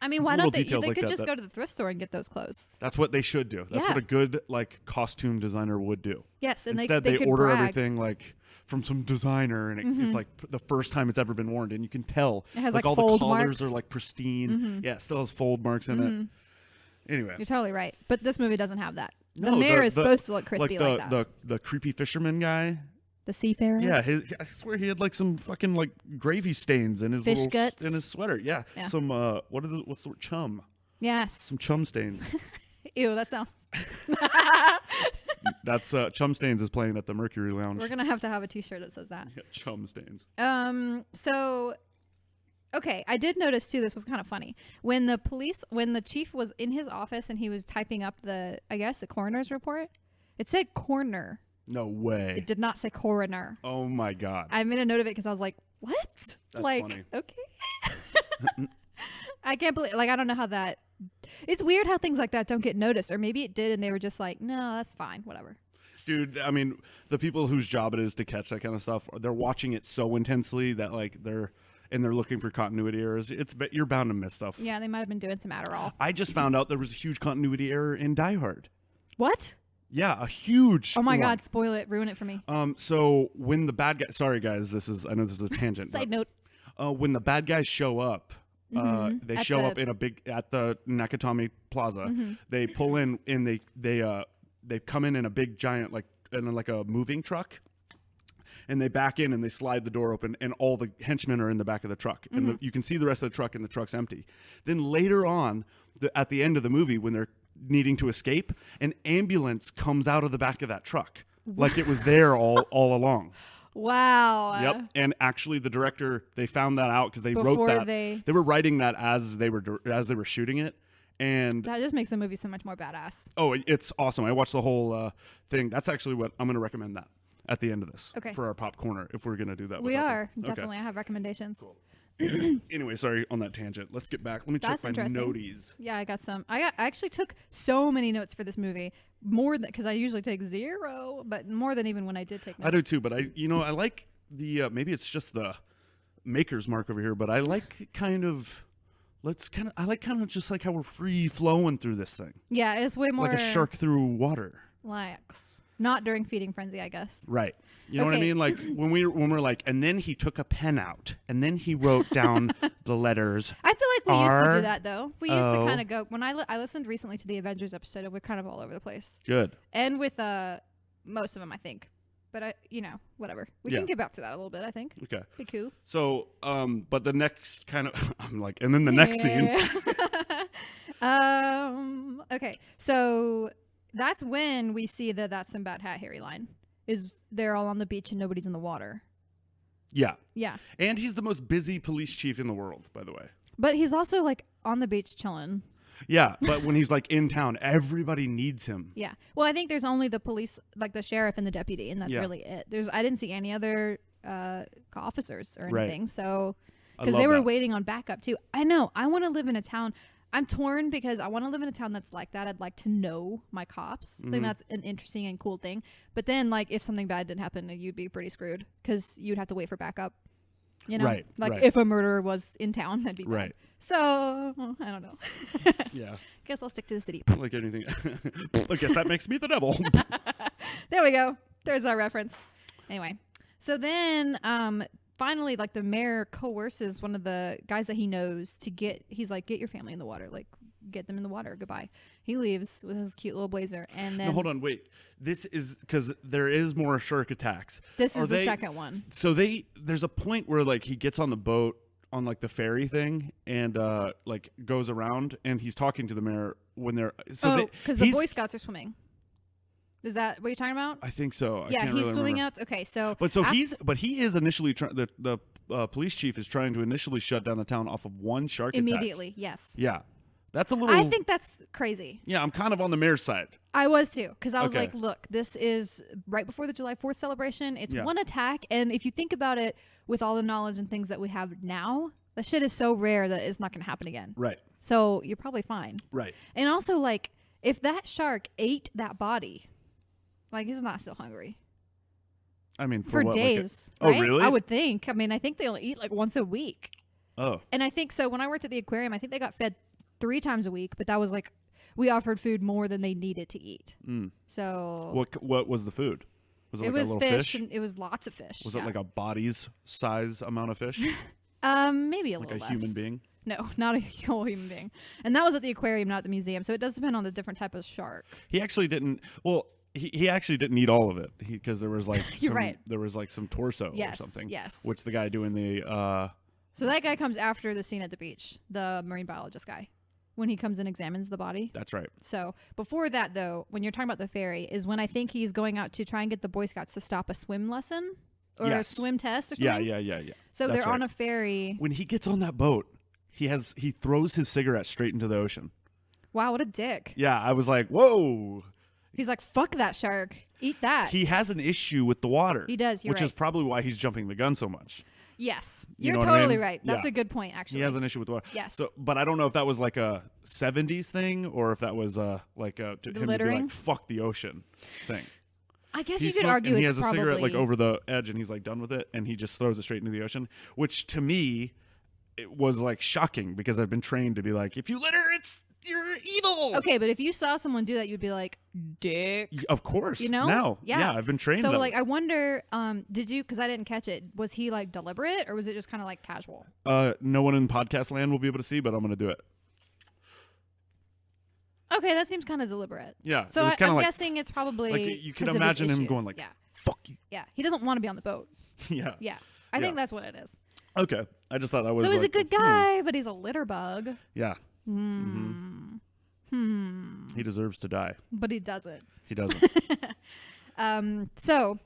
I mean, why not? They could just go to the thrift store and get those clothes. That's what they should do. That's what a good costume designer would do. Yes, and instead they order brag. Everything like from some designer, and it's like the first time it's ever been worn, and you can tell it has all the fold collars marks. are like pristine. Yeah, it still has fold marks in it. Anyway, you're totally right, but this movie doesn't have that. No, the mayor is supposed to look crispy like that. The creepy fisherman guy. The seafarer. Yeah, I swear he had like some fucking like gravy stains in his guts in his sweater. Yeah. Some what's the word? Chum. Yes. Some chum stains. Ew, that sounds. That's Chum Stains is playing at the Mercury Lounge. We're gonna have to have a T-shirt that says that. Yeah, Chum Stains. So, okay, I did notice too. This was kind of funny when the chief was in his office and he was typing up the coroner's report. It said coroner. No way. It did not say coroner. Oh my god. I made a note of it because I was like, what? That's funny. Okay. I can't believe, I don't know how that, it's weird how things like that don't get noticed, or maybe it did and they were just like, no, that's fine, whatever. Dude, I mean, the people whose job it is to catch that kind of stuff, they're watching it so intensely that they're looking for continuity errors. You're bound to miss stuff. Yeah, they might have been doing some Adderall. I just found out there was a huge continuity error in Die Hard. What? Yeah, a huge. Oh my one. God, spoil it, ruin it for me. So when the bad guy, sorry guys, I know this is a tangent. Side note. When the bad guys show up, they At show the- up in at the Nakatomi Plaza. They pull in and they come in a big giant like a moving truck. And they back in and they slide the door open, and all the henchmen are in the back of the truck. And you can see the rest of the truck, and the truck's empty. Then later on, at the end of the movie, when they're needing to escape, an ambulance comes out of the back of that truck, like it was there all along. Wow. Yep. And actually, the director, they found that out because they wrote Before that. they were writing that as they were shooting it. And that just makes the movie so much more badass. oh, it's awesome. I watched the whole thing. That's actually what I'm going to recommend that at the end of this. Okay. For our pop corner, if we're going to do that. We are. Okay. Definitely. I have recommendations. Cool. Anyway, sorry on that tangent. Let's get back. Let me check That's my interesting. noties. Yeah, I got some. I actually took so many notes for this movie, more than because I usually take 0, but more than even when I did take notes. I do too, but I like the maybe it's just the maker's mark over here, but I like kind of just like how we're free flowing through this thing, Yeah, it's way more like a shark through water. lax. Not during feeding frenzy, I guess. Right. You know what I Okay. mean? Like when we're like, and then he took a pen out, and then he wrote down the letters. I feel like we used to R, do that though. We used to O. kind of go when I listened recently to the Avengers episode. We're kind of all over the place, Good. and with most of them, I think. But whatever. We Yeah. can get back to that a little bit. I think. Okay. Be cool. So, but the next kind of, I'm like, and then the next scene. Okay. So that's when we see that's some bad hat Harry line. Is they're all on the beach and nobody's in the water. Yeah. Yeah. And he's the most busy police chief in the world, by the way. But he's also like on the beach chilling. Yeah, but when he's like in town, everybody needs him. Yeah. Well, I think there's only the police, like the sheriff and the deputy, and that's Yeah. really it. I didn't see any other officers or Right. anything. So, I because love they were that. waiting on backup too. I know. I want to live in a town. I'm torn because I want to live in a town that's like that. I'd like to know my cops. I Mhm. think that's an interesting and cool thing. But then, like, if something bad did happen, you'd be pretty screwed because you'd have to wait for backup. You know, Right, like right. if a murderer was in town, that'd be bad. Right. So I don't know. Yeah. Guess I'll stick to the city. Like anything. I guess that makes me the devil. There we go. There's our reference. Anyway, so then finally, like the mayor coerces one of the guys that he knows to he's like, get your family in the water, like get them in the water. Goodbye. He leaves with his cute little blazer, and then No, hold on, wait. This is because there is more shark attacks. this Are is the they- second one. So there's a point where like he gets on the boat on like the ferry thing and like goes around and he's talking to the mayor when they're Because the Boy Scouts are swimming. Is that what you're talking about? I think so. I Yeah, can't he's really swimming remember. out. Okay, so But so he is initially trying. The police chief is trying to initially shut down the town off of one shark attack. immediately, yes. Yeah, that's a little. I think that's crazy. Yeah, I'm kind of on the mayor's side. I was too, because I was Okay. like, look, this is right before the July 4th celebration. It's Yeah. one attack. And if you think about it, with all the knowledge and things that we have now, that shit is so rare that it's not going to happen again. Right. So you're probably fine. Right. And also, like, if that shark ate that body, like, he's not still hungry. I mean, For what, days. Like right? Oh, really? I would think. I mean, I think they only eat like once a week. Oh. And I think so. When I worked at the aquarium, I think they got fed 3 times a week, but that was like, we offered food more than they needed to eat. Mm. So What was the food? Was it like was a little fish, fish? and it was lots of fish. Was yeah. it like a body's size amount of fish? Maybe a Like little a human less. being? No, not a whole human being. And that was at the aquarium, not at the museum. So it does depend on the different type of shark. He actually didn't. Well, he actually didn't eat all of it because there was like You're some, right. there was like some torso Yes, or something. yes. Which the guy doing the So that guy comes after the scene at the beach, the marine biologist guy, when he comes and examines the body. that's right. So before that, though, when you're talking about the ferry, is when I think he's going out to try and get the Boy Scouts to stop a swim lesson or a Yes. swim test or Yeah, something. yeah. So That's they're on right. a ferry. When he gets on that boat, he throws his cigarette straight into the ocean. Wow, what a dick. Yeah, I was like, whoa. He's like, fuck that shark. Eat that. He has an issue with the water. He does, you're which is right. probably why he's jumping the gun so much. Yes. You You're know what I totally mean? right. That's Yeah. a good point, actually. He has an issue with the water. Yes. So, but I don't know if that was like a 70s thing or if that was like a to him to be littering? like fuck the ocean thing. I guess He you could smoked- argue and he it's has probably a cigarette like over the edge and he's like done with it and he just throws it straight into the ocean, which to me it was like shocking because I've been trained to be like, if you litter, you're evil. Okay, but if you saw someone do that, you'd be like, dick. Of course. You know? No. Yeah. I've been trained. So that like, I wonder, did you? Because I didn't catch it. Was he like deliberate, or was it just kind of like casual? No one in podcast land will be able to see, but I'm gonna do it. Okay, that seems kind of deliberate. Yeah. So I'm like, guessing it's probably like you can 'cause of his imagine him issues. going like, yeah, "Fuck you." yeah. He doesn't want to be on the boat. Yeah. Yeah, I think that's what it is. Okay. I just thought that was. So he's like, a good guy, but he's a litter bug. Yeah. He deserves to die. But he doesn't. He doesn't. So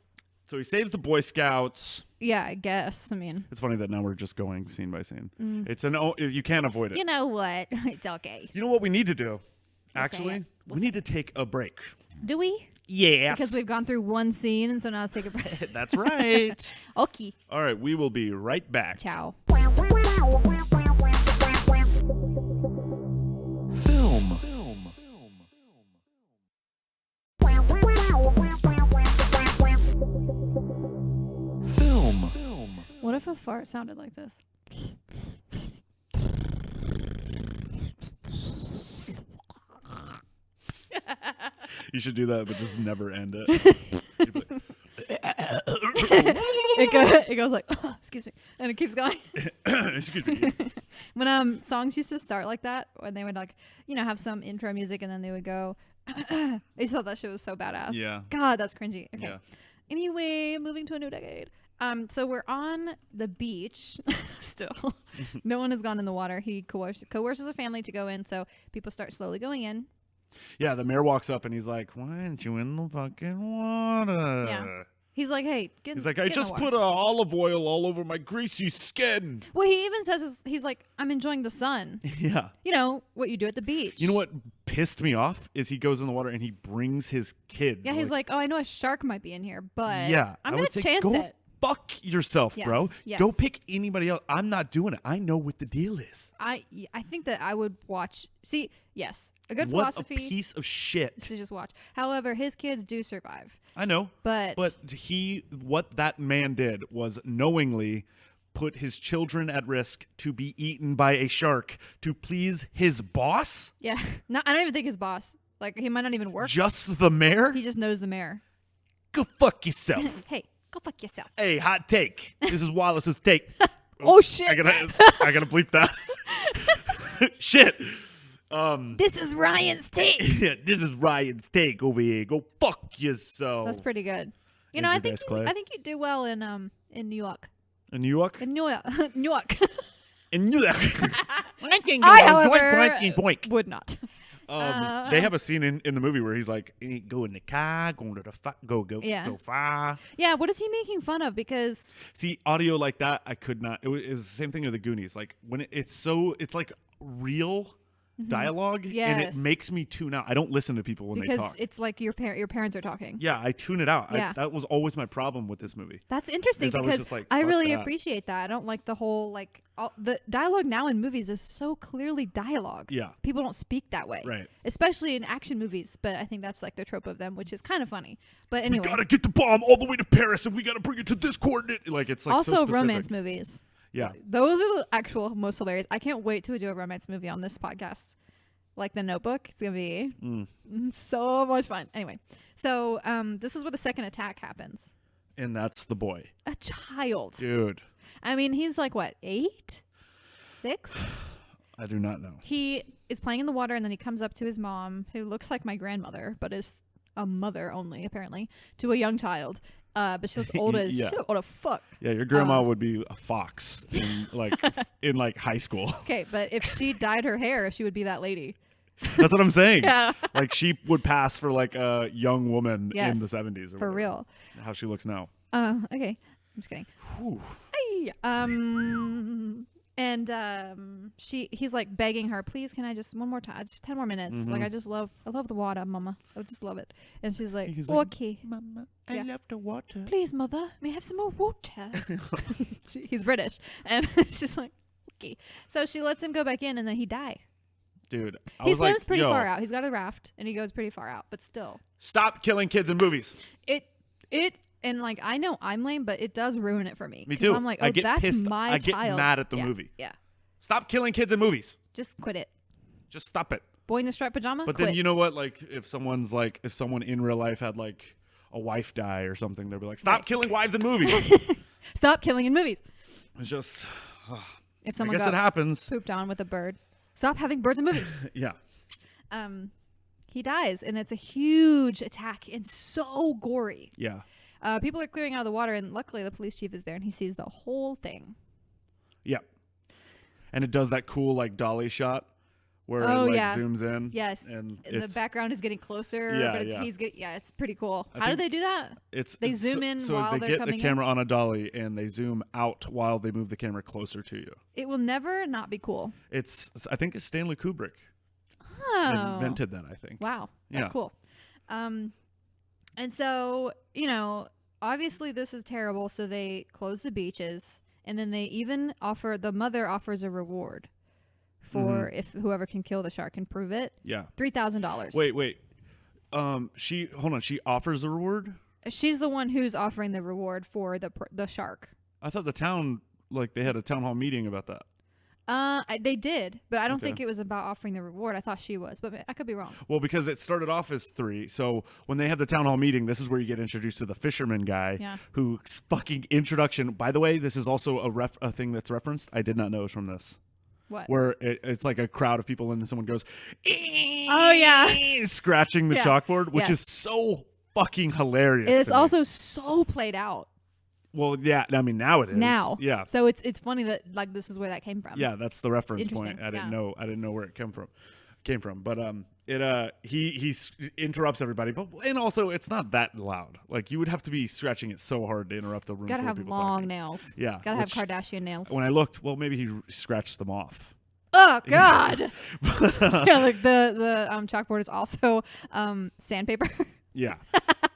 So he saves the Boy Scouts. yeah, I guess. I mean, It's funny that now we're just going scene by scene. It's you can't avoid it. you know what? It's okay. You know what we need to do? We'll say Actually, it. we need to take a break. Do we? Yes. Because we've gone through one scene, and so now let's take a break. That's right. Okay. All right, we will be right back. Ciao. Film. What if a fart sounded like this? You should do that, but just never end it. It goes like, excuse me, and it keeps going. Excuse me. When songs used to start like that, when they would like, have some intro music and then they would go, I just thought that shit was so badass. Yeah. God, that's cringy. Okay. Yeah. Anyway, moving to a new decade. So we're on the beach still. No one has gone in the water. He coerces a family to go in, so people start slowly going in. Yeah, the mayor walks up and he's like, "Why aren't you in the fucking water?" Yeah. He's like, hey, He's like, "I just put olive oil all over my greasy skin." Well, he even says, he's like, I'm enjoying the sun. Yeah. You know, what you do at the beach. You know what pissed me off is he goes in the water and he brings his kids. Yeah, he's like, oh, I know a shark might be in here, but yeah, I'm going to chance go it. Fuck yourself, Yes, bro. yes. Go pick anybody else. I'm not doing it. I know what the deal is. I think that I would watch. See, yes, a good What philosophy a piece of shit. is to just watch. However, his kids do survive. I know. But what that man did was knowingly put his children at risk to be eaten by a shark to please his boss? Yeah, I don't even think his boss. Like, he might not even work. Just the mayor? He just knows the mayor. Go fuck yourself. Hey, go fuck yourself. Hey, hot take. This is Wallace's take. Oh, shit. I gotta bleep that. Shit. This is Ryan's take. Yeah, this is Ryan's take over here. Go fuck yourself. That's pretty good. You Thank know, you, I think Dice Clay. I think you do well in New York. In New York? In New York. New York. In New York. I, however, Boink. would not. They have a scene in the movie where he's like, go in the car, going to the go far. Yeah, what is he making fun of? Because See, audio like that, I could not. It was the same thing with the Goonies. Like when it's like real dialogue, and it Yes. makes me tune out. I don't listen to people when they talk. it's like your parents are talking. Yeah, I tune it out. Yeah. That was always my problem with this movie. That's interesting Is I was because just like, I fuck really that. appreciate that. I don't like the whole the dialogue now in movies is so clearly dialogue. Yeah. People don't speak that way. Right. Especially in action movies, but I think that's like the trope of them, which is kind of funny. But anyway. We gotta get the bomb all the way to Paris, and we gotta bring it to this coordinate. Like it's like so Also specific. romance movies. Yeah. Those are the actual most hilarious. I can't wait to do a romance movie on this podcast. Like The Notebook. It's going to be so much fun. Anyway, so this is where the second attack happens. And that's the boy. A child. Dude. I mean, he's like, what, 8? 6? I do not know. He is playing in the water, and then he comes up to his mom, who looks like my grandmother, but is a mother only, apparently, to a young child. But she looks old as Yeah. shit. Old as fuck. Yeah, your grandma would be a fox in like high school. Okay, but if she dyed her hair, she would be that lady. That's what I'm saying. Yeah. Like she would pass for like a young woman Yes, in the 70s. Or for whatever. real. How she looks now. Okay. I'm just kidding. Whew. Hey, he's like begging her, please, can I just one more time, just 10 more minutes. Like I love the water, mama. I just love it. And she's like, He's like, okay, Mama, I Yeah. love the water. please, mother, may I have some more water? He's British, and she's like, okay. So she lets him go back in, and then he die. Dude, I He was swims like, pretty yo, far out. He's got a raft, and he goes pretty far out, but still, Stop killing kids in movies. And like I know I'm lame, but it does ruin it for me. Me 'Cause too. I'm like, I oh, get that's pissed. my I get child. mad at the Yeah, movie. Yeah, Stop killing kids in movies. just quit it. Just stop it. Boy in the striped pajama. But quit. then you know what? Like if someone in real life had like a wife die or something, they'd be like, "Stop killing wives in movies." Stop killing in movies. It's just. If I someone guess got it happens. pooped on with a bird, stop having birds in movies. Yeah. He dies, and it's a huge attack and so gory. Yeah. People are clearing out of the water, and luckily the police chief is there, and he sees the whole thing. Yeah. And it does that cool like dolly shot where it zooms in. Yes. And the background is getting closer, Yeah, but it's, yeah. it's pretty cool. I How do think they do that? They zoom in while they they're get coming the camera on a dolly and they zoom out while they move the camera closer to you. It will never not be cool. I think it's Stanley Kubrick Oh. invented that, I think. Wow. That's Yeah. cool. And so, obviously this is terrible, so they close the beaches, and then they even the mother offers a reward for if whoever can kill the shark and prove it. Yeah. $3,000. Wait. She offers the reward? She's the one who's offering the reward for the shark. I thought the town they had a town hall meeting about that. They did, but I don't Okay. think it was about offering the reward. I thought she was, but I could be wrong. Well, because it started off as 3. So when they had the town hall meeting, this is where you get introduced to the fisherman guy. Yeah. Who's fucking introduction. By the way, this is also a thing that's referenced. I did not know it was from this. What? Where it's like a crowd of people and then someone goes, Oh yeah, scratching the Yeah. chalkboard, which Yes. is so fucking hilarious. it's to me. also so played out Well, yeah. I mean, now it is. now. Yeah. So it's funny that like this is where that came from. Yeah, that's the reference point. Interesting, I didn't yeah. know. I didn't know where it came from. But he interrupts everybody. And also it's not that loud. Like you would have to be scratching it so hard to interrupt a room. Gotta full of have people long talking. nails. Yeah, Gotta have which- Kardashian nails. When I looked, well, maybe he scratched them off. Oh God. Yeah, like the chalkboard is also sandpaper. Yeah.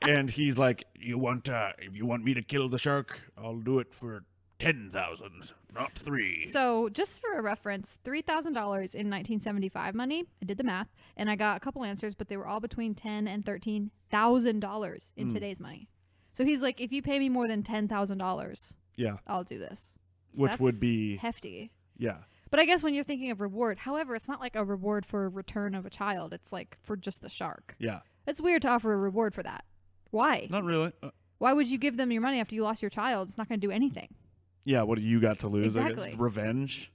And he's like, if you want me to kill the shark, I'll do it for 10,000, not 3. So just for a reference, $3,000 in 1975 money. I did the math, and I got a couple answers, but they were all between $10,000 and $13,000 in today's money. So he's like, if you pay me more than $10,000, Yeah. I'll do this. Which That's would be hefty. Yeah. But I guess when you're thinking of reward, however, it's not like a reward for a return of a child. It's like for just the shark. Yeah. It's weird to offer a reward for that. Why? Not really. Why would you give them your money after you lost your child? It's not going to do anything. Yeah, what do you got to lose? I guess? Exactly. Revenge?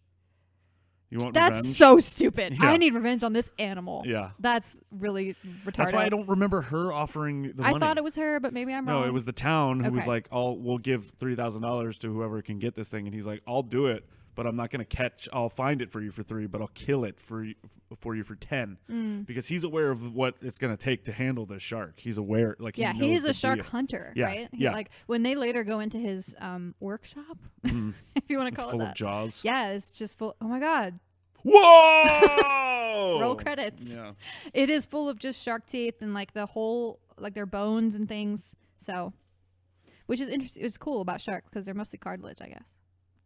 You want That's revenge? so stupid. Yeah. I need revenge on this animal. Yeah. That's really retarded. That's why I don't remember her offering the money. I thought it was her, but maybe I'm wrong. No, it was the town who was Okay. like, we'll give $3,000 to whoever can get this thing. And he's like, I'll do it, but I'm not going to I'll find it for you for 3, but I'll kill it for you for 10. Because he's aware of what it's going to take to handle this shark. He's aware. Like, Yeah, he knows he's the a shark deal. hunter, Yeah, right? yeah. Like when they later go into his workshop, if you want to It's call full it of that. jaws. Yeah, it's just full. Oh my God. Whoa! Roll credits. Yeah. It is full of just shark teeth and like the whole, like their bones and things. So, which is interesting. It's cool about sharks because they're mostly cartilage, I guess.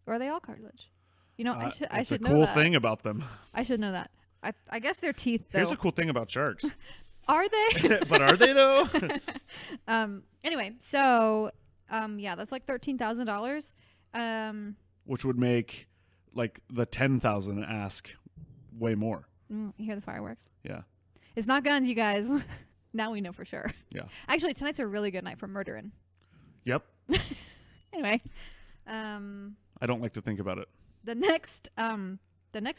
Or are they all cartilage? You know, I It's should a know cool that. thing about them. I should know that. I guess their teeth, though. Here's a cool thing about sharks. Are they? But are they though? Anyway, so yeah, that's like $13,000. Which would make like the 10,000 ask way more. You hear the fireworks? Yeah. It's not guns, you guys. Now we know for sure. Yeah. Actually, tonight's a really good night for murdering. Yep. Anyway, I don't like to think about it. the next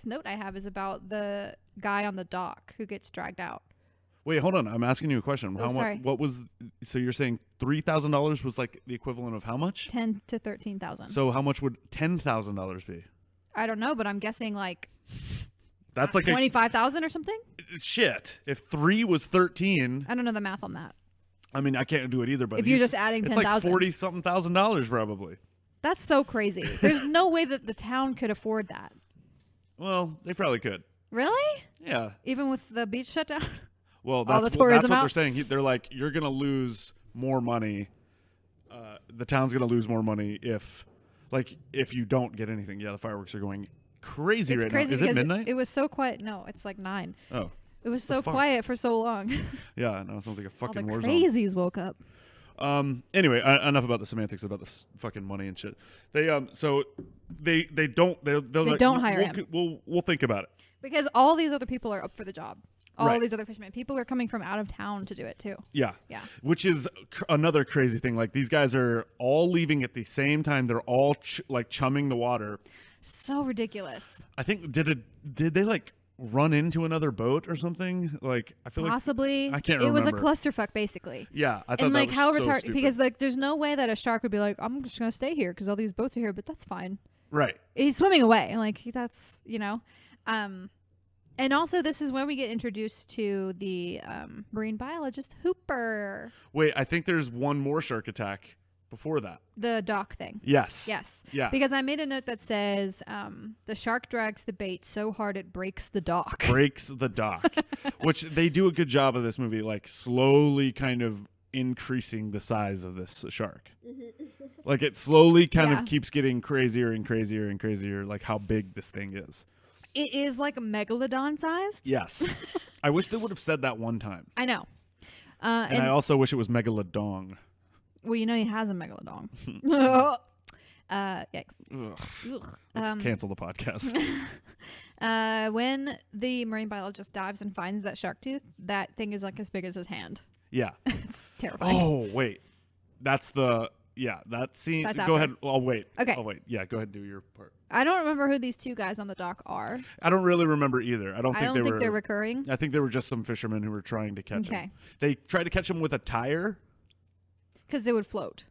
note I have is about the guy on the dock who gets dragged out. Wait, hold on. I'm asking you a question. Oh, sorry. What was? So you're saying $3,000 was like the equivalent of how much? 10 to 13,000. So how much would $10,000 be? I don't know, but I'm guessing like That's like 25,000 or something. shit. If 3 was 13, I don't know the math on that. I mean I can't do it either. But If you're just adding it's like 10,000. $40-something thousand probably. That's so crazy. There's no way that the town could afford that. Well, they probably could. Really? Yeah. Even with the beach shut down? Well, All that's, the tourism that's what out? they're saying. They're like, you're going to lose more money. The town's going to lose more money if you don't get anything. Yeah, the fireworks are going crazy It's right crazy now. Is it because midnight? it was so quiet. No, it's like 9. Oh. It was so fuck? quiet for so long. Yeah, no, it sounds like a All the fucking war zone. crazies woke up. Anyway, enough about the semantics about this fucking money and shit. They so they don't They don't hire him. We'll think about it. Because all these other people are up for the job. all Right. these other fishermen. People are coming from out of town to do it too. Yeah. Yeah. Which is another crazy thing. Like these guys are all leaving at the same time. They're all like chumming the water. So ridiculous. I think did they like run into another boat or something? Like I feel Possibly. I can't It was a remember. clusterfuck basically. Yeah, I thought And that like was how so retarded stupid. because like there's no way that a shark would be like, I'm just gonna stay here because all these boats are here, but that's fine. Right. He's swimming away. Like that's and also this is when we get introduced to the marine biologist Hooper. Wait, I think there's one more shark attack before that. The dock thing. Yes. Yes. Yeah. Because I made a note that says the shark drags the bait so hard it breaks the dock. Breaks the dock, which they do a good job of this movie, like slowly kind of increasing the size of this shark. Like it slowly kind Yeah. of keeps getting crazier and crazier and crazier, like how big this thing is. It is like megalodon sized. Yes. I wish they would have said that one time. I know. And I also wish it was megalodon. Well, you know he has a megalodon. Yikes. Ugh. Ugh. Let's cancel the podcast. When the marine biologist dives and finds that shark tooth, that thing is like as big as his hand. Yeah. It's terrifying. Oh, wait. That's the... Yeah, that scene... That's go after. ahead. I'll wait. Okay. I'll wait. Yeah, go ahead and do your part. I don't remember who these two guys on the dock are. I don't really remember either. I don't think they're recurring. I think they were just some fishermen who were trying to catch him. Okay. They tried to catch him with a tire. Because they would float.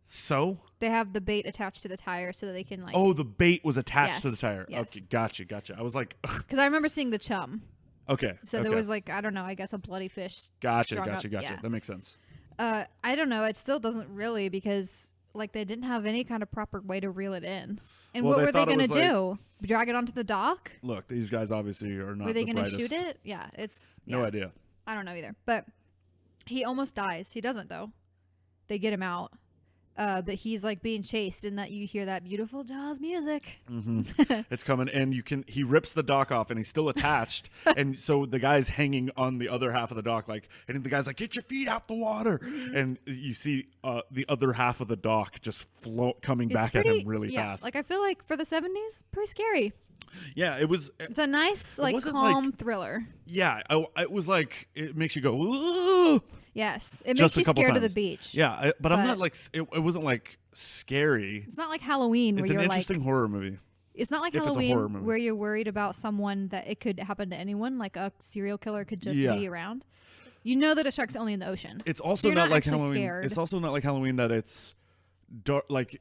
So? They have the bait attached to the tire so that they can like... Oh, the bait was attached to the Yes, tire. yes. Okay, gotcha. I was like, Because I remember seeing the chum. okay. So okay. there was like, I don't know, I guess a bloody fish. Gotcha. strung up. Yeah. That makes sense. I don't know. It still doesn't really because like they didn't have any kind of proper way to reel it in. And Well, what they were they thought it going to was, do? Drag it onto the dock? Look, these guys obviously are not Were they the going to brightest. shoot it? Yeah, it's... No yeah. idea. I don't know either. But he almost dies. He doesn't, though. They get him out. But he's like being chased and that you hear that beautiful Jaws music. It's coming, and he rips the dock off, and he's still attached, and so the guy's hanging on the other half of the dock, like, and the guy's like, "Get your feet out the water!" And you see the other half of the dock just coming It's back pretty, at him really yeah, fast. Like I feel like for the 70s, pretty scary. Yeah, it was. It's a nice, like, wasn't, calm like- thriller. Yeah, it was like it makes you go, "Ooh!" Yes. It Just makes a you couple scared of times. the beach. Yeah, but I'm But- not like it wasn't like scary. It's not like Halloween where It's an you're interesting like... horror movie. It's not like if it's a horror Halloween movie. where you're worried about someone that it could happen to anyone, like a serial killer could just Yeah. be around. You know that a shark's only in the ocean. It's also you're not not like actually Halloween. scared. It's also not like Halloween that it's dark. Like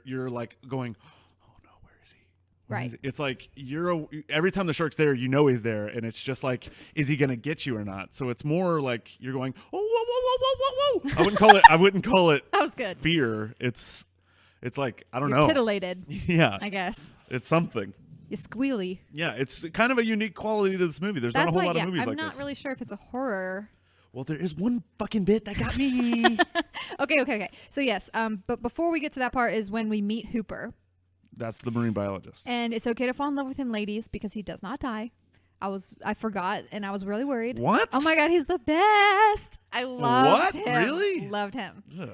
you're like going, "Oh no, where is he?" Where Right. is he?" It's like every time the shark's there, you know he's there, and it's just like, is he gonna get you or not? So it's more like you're going, "Oh, whoa, whoa, whoa, whoa, whoa, whoa." I wouldn't call it That was good. fear. It's like I don't You're know. titillated, Yeah, I guess. it's something. You're squealy. Yeah, it's kind of a unique quality to this movie. There's not a That's whole why, lot yeah, of movies I'm like not this. really sure if it's a horror. Well, there is one fucking bit that got me. Okay. So yes, but before we get to that part is when we meet Hooper. That's the marine biologist. And it's okay to fall in love with him, ladies, because he does not die. I forgot, and I was really worried. What? Oh my god, he's the best! I loved What? him. Really? Loved him. Ugh.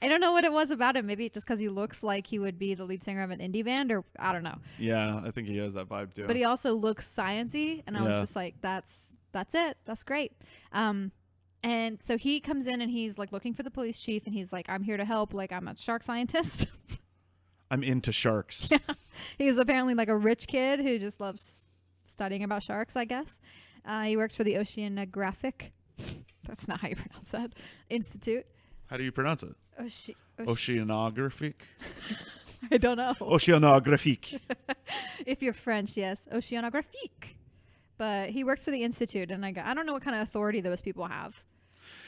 I don't know what it was about him. Maybe just because he looks like he would be the lead singer of an indie band, or I don't know. Yeah, I think he has that vibe too. But he also looks sciencey, and I was Yeah. just like, that's it. That's great. And so he comes in and he's like looking for the police chief, and he's like, I'm here to help. Like, I'm a shark scientist. I'm into sharks. He's apparently like a rich kid who just loves studying about sharks, I guess. He works for the Oceanographic. That's not how you pronounce that. Institute. How do you pronounce it? Oceanographic? I don't know. Oceanographic. If you're French, yes. Oceanographique. But he works for the Institute, and I don't know what kind of authority those people have.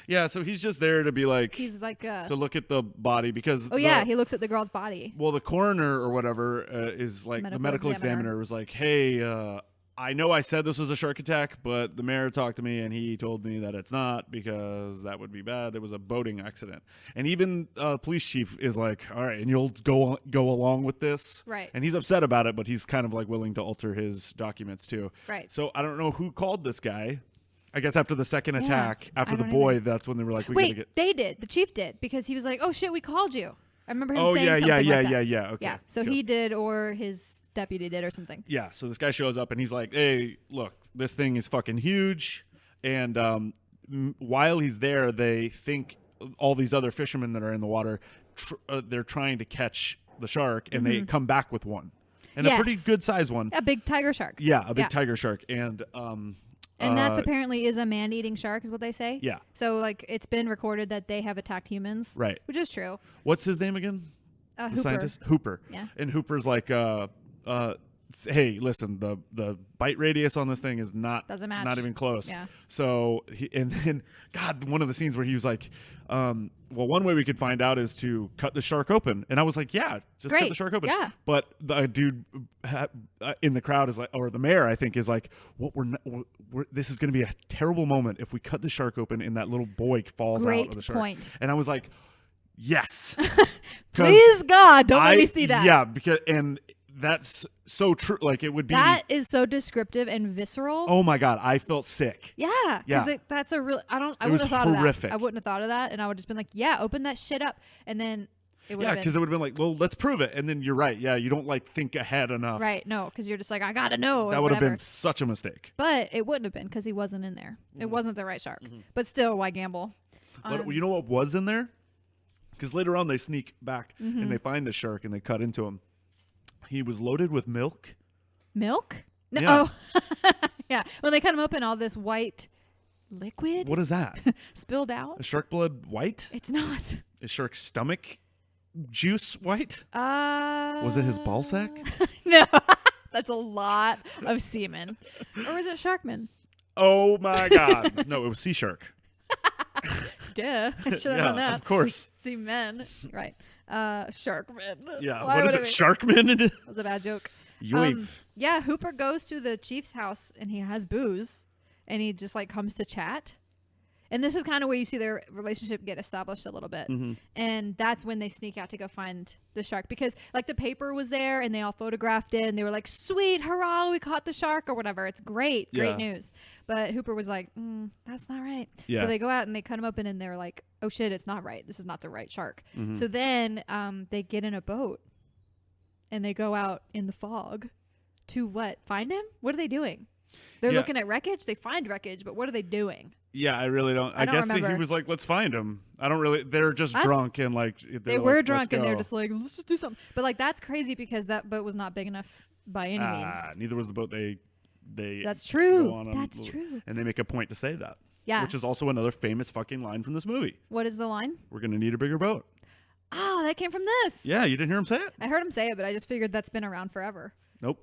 Yeah, so he's just there to be like, He's like to look at the body because he looks at the girl's body. well, the coroner or whatever is like the medical examiner was like, hey, I know I said this was a shark attack, but the mayor talked to me and he told me that it's not because that would be bad. It was a boating accident. And even police chief is like, all right, and you'll go along with this. Right. And he's upset about it, but he's kind of like willing to alter his documents too. Right. So I don't know who called this guy. I guess after the second Yeah, attack, after I the don't boy, either. that's when they were like, we gotta Wait, get. they did. The chief did, because he was like, oh shit, we called you. I remember him Oh saying yeah, something yeah, like yeah, that. yeah, yeah. Okay. Yeah, so cool. he did, or his deputy did or something. Yeah, so this guy shows up and he's like, hey, look, this thing is fucking huge. And while he's there, they think all these other fishermen that are in the water, they're trying to catch the shark, and they come back with one. And a pretty good sized one. A big tiger shark. Yeah, a big tiger shark. And that's apparently is a man-eating shark, is what they say. Yeah. So, like, it's been recorded that they have attacked humans. Right. Which is true. What's his name again? The Hooper. scientist? Hooper. Yeah. And Hooper's like, hey, listen, the bite radius on this thing is not even close. Yeah. So, and then, God, one of the scenes where he was like, well, one way we could find out is to cut the shark open. And I was like, yeah, just cut the shark open. Yeah. But the dude in the crowd is like, or the mayor, I think, is like, this is going to be a terrible moment if we cut the shark open and that little boy falls out of the shark. Great point. And I was like, yes. Please, God, don't let me see that. Yeah, and that's so true. Like, it would be. That is so descriptive and visceral. Oh my God, I felt sick. Yeah, Yeah. because that's a real. I wouldn't was have thought horrific. of that. I wouldn't have thought of that, and I would just been like, yeah, open that shit up, and then it would. Yeah, because it would have been like, well, let's prove it, and then you're right. Yeah, you don't like think ahead enough. Right? No, because you're just like, I gotta know. That would have been such a mistake. But it wouldn't have been because he wasn't in there. It wasn't the right shark. But still, why gamble? But you know what was in there? Because later on they sneak back and they find the shark and they cut into him. He was loaded with milk. Milk? No. Yeah. Oh. Yeah. When they cut him open, all this white liquid What is that? spilled out. Is shark blood white? It's not. Is shark's stomach juice white? Was Was it his ball sack? No. That's a lot of semen. Or is it Sharkman? Oh my God. No, it was sea shark. Duh. I should have Yeah, known that. of course. Semen. Right. Sharkman. Yeah. Why What is would it? Sharkman? That was a bad joke. Yoif. Yeah, Hooper goes to the chief's house and he has booze and he just like comes to chat. And this is kind of where you see their relationship get established a little bit. And that's when they sneak out to go find the shark because like the paper was there and they all photographed it and they were like, sweet, hurrah, we caught the shark or whatever. It's great news. But Hooper was like, that's not right. Yeah. So they go out and they cut him open and they're like, oh shit, it's not right. This is not the right shark. So then they get in a boat and they go out in the fog to what? Find him? What are they doing? They're looking at wreckage. They find wreckage, but what are they doing? Yeah, I really don't. I guess he was like, let's find him. I don't really. They're just drunk and like. They were drunk and they're just like, let's just do something. But like, that's crazy because that boat was not big enough by any means. Neither was the boat they. That's true. Go on That's true. And they make a point to say that. Yeah. Which is also another famous fucking line from this movie. What is the line? We're going to need a bigger boat. Oh, that came from this. Yeah, you didn't hear him say it? I heard him say it, but I just figured that's been around forever. Nope.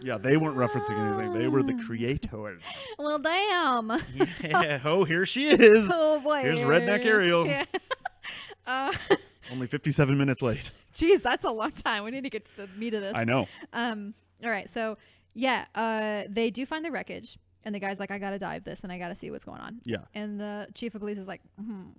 Yeah, they weren't referencing anything. They were the creators. Well, damn. Yeah. Oh, here she is. Oh, boy. Here's Redneck Ariel. Yeah. Only 57 minutes late. Jeez, that's a long time. We need to get to the meat of this. I know. All right. So, yeah, they do find the wreckage. And the guy's like, I got to dive this and I got to see what's going on. Yeah. And the chief of police is like,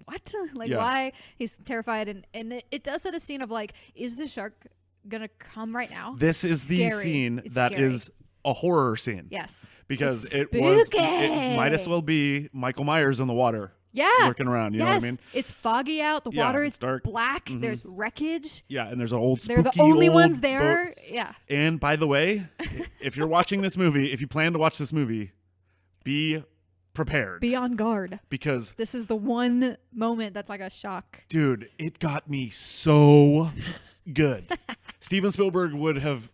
what? Like, Yeah. why? He's terrified. And it does set a scene of like, is the shark going to come right now? This is the Scary. scene It's that scary. is a horror scene. Yes. Because It's it might as well be Michael Myers in the water. Yeah. Lurking around. You know what I mean? It's foggy out. The Yeah, water it's is dark. black. There's wreckage. Yeah, and there's an old spooky They're the only old ones there. boat. Yeah. And by the way, if you're watching this movie, if you plan to watch this movie, be prepared. Be on guard. Because This is the one moment that's like a shock. dude, it got me so good. Steven Spielberg would have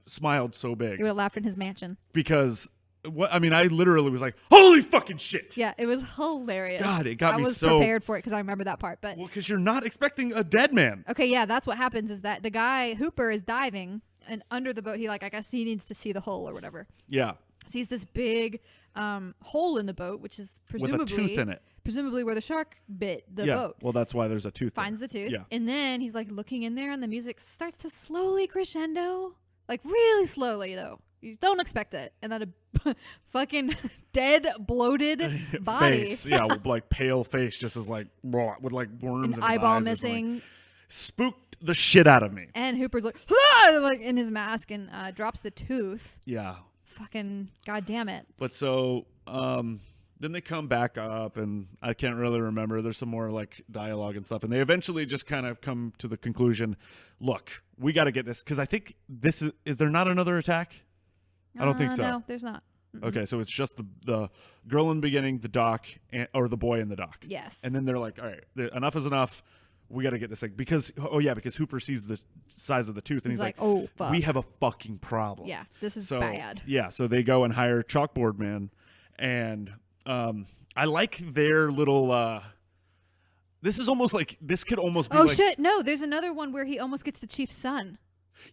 smiled so big He would have laughed in his mansion. because I literally was like, holy fucking shit. Yeah, it was hilarious. God, it got me I was so prepared for it because I remember that part. But Well, because you're not expecting a dead man. okay, yeah, that's what happens is that the guy, Hooper, is diving and under the boat, I guess he needs to see the hole or whatever. Yeah. Sees this big hole in the boat, which is presumably With a tooth in it. Presumably where the shark bit the Yeah. boat. Well, that's why there's a tooth. Finds there. the tooth. Yeah. And then he's like looking in there and the music starts to slowly crescendo. Like really slowly though. You don't expect it. And then a fucking dead, bloated body. Face. Yeah, with like pale face just as like raw, with like worms in An his eyeball eyes or something. missing. Spooked the shit out of me. And Hooper's like, "Ah!" like in his mask and drops the tooth. Yeah. Fucking goddamn it. But so Then they come back up, and I can't really remember. There's some more like dialogue and stuff, and they eventually just kind of come to the conclusion: look, we got to get this, because I think this is there not another attack? I don't think so. No, there's not. Mm-mm. Okay, so it's just the girl in the beginning, the doc, or the boy in the dock. Yes. And then they're like, all right, enough is enough. We got to get this thing, because Hooper sees the size of the tooth, and he's like, oh, fuck. we have a fucking problem. Yeah, this is bad. Yeah, so they go and hire Chalkboard Man, and I like their little. This is almost like this could almost be. Oh like, shit! No, there's another one where he almost gets the chief's son.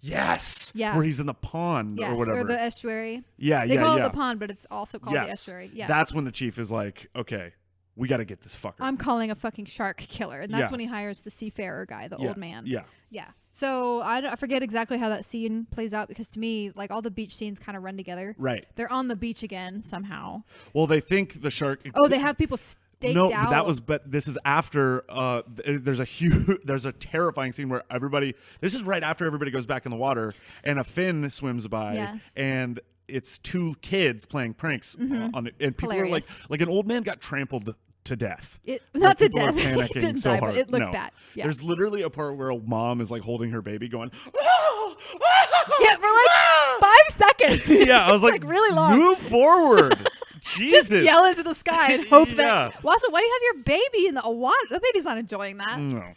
Yes. Yeah. Where he's in the pond or whatever. Or the estuary. Yeah, They call it the pond, but it's also called the estuary. Yeah. That's when the chief is like, okay, we got to get this fucker. I'm calling a fucking shark killer, and that's when he hires the seafarer guy, the old man. Yeah. Yeah. So I forget exactly how that scene plays out, because to me, like, all the beach scenes kind of run together. Right. They're on the beach again somehow. Well, they think the shark. Oh, they have people staked out. No, but this is after. There's a terrifying scene where everybody. This is right after everybody goes back in the water, and a fin swims by, Yes. and it's two kids playing pranks on it, and people Hilarious. are like an old man got trampled to death. Not to People are death. He panicking didn't so die, hard. but it looked No. bad. Yeah. There's literally a part where a mom is like holding her baby, going, Yeah, for like 5 seconds. yeah, I was It's, like, really long. move forward. Jesus. Just yell into the sky and hope Yeah. that. Well, also, why do you have your baby in the water? The baby's not enjoying that. No.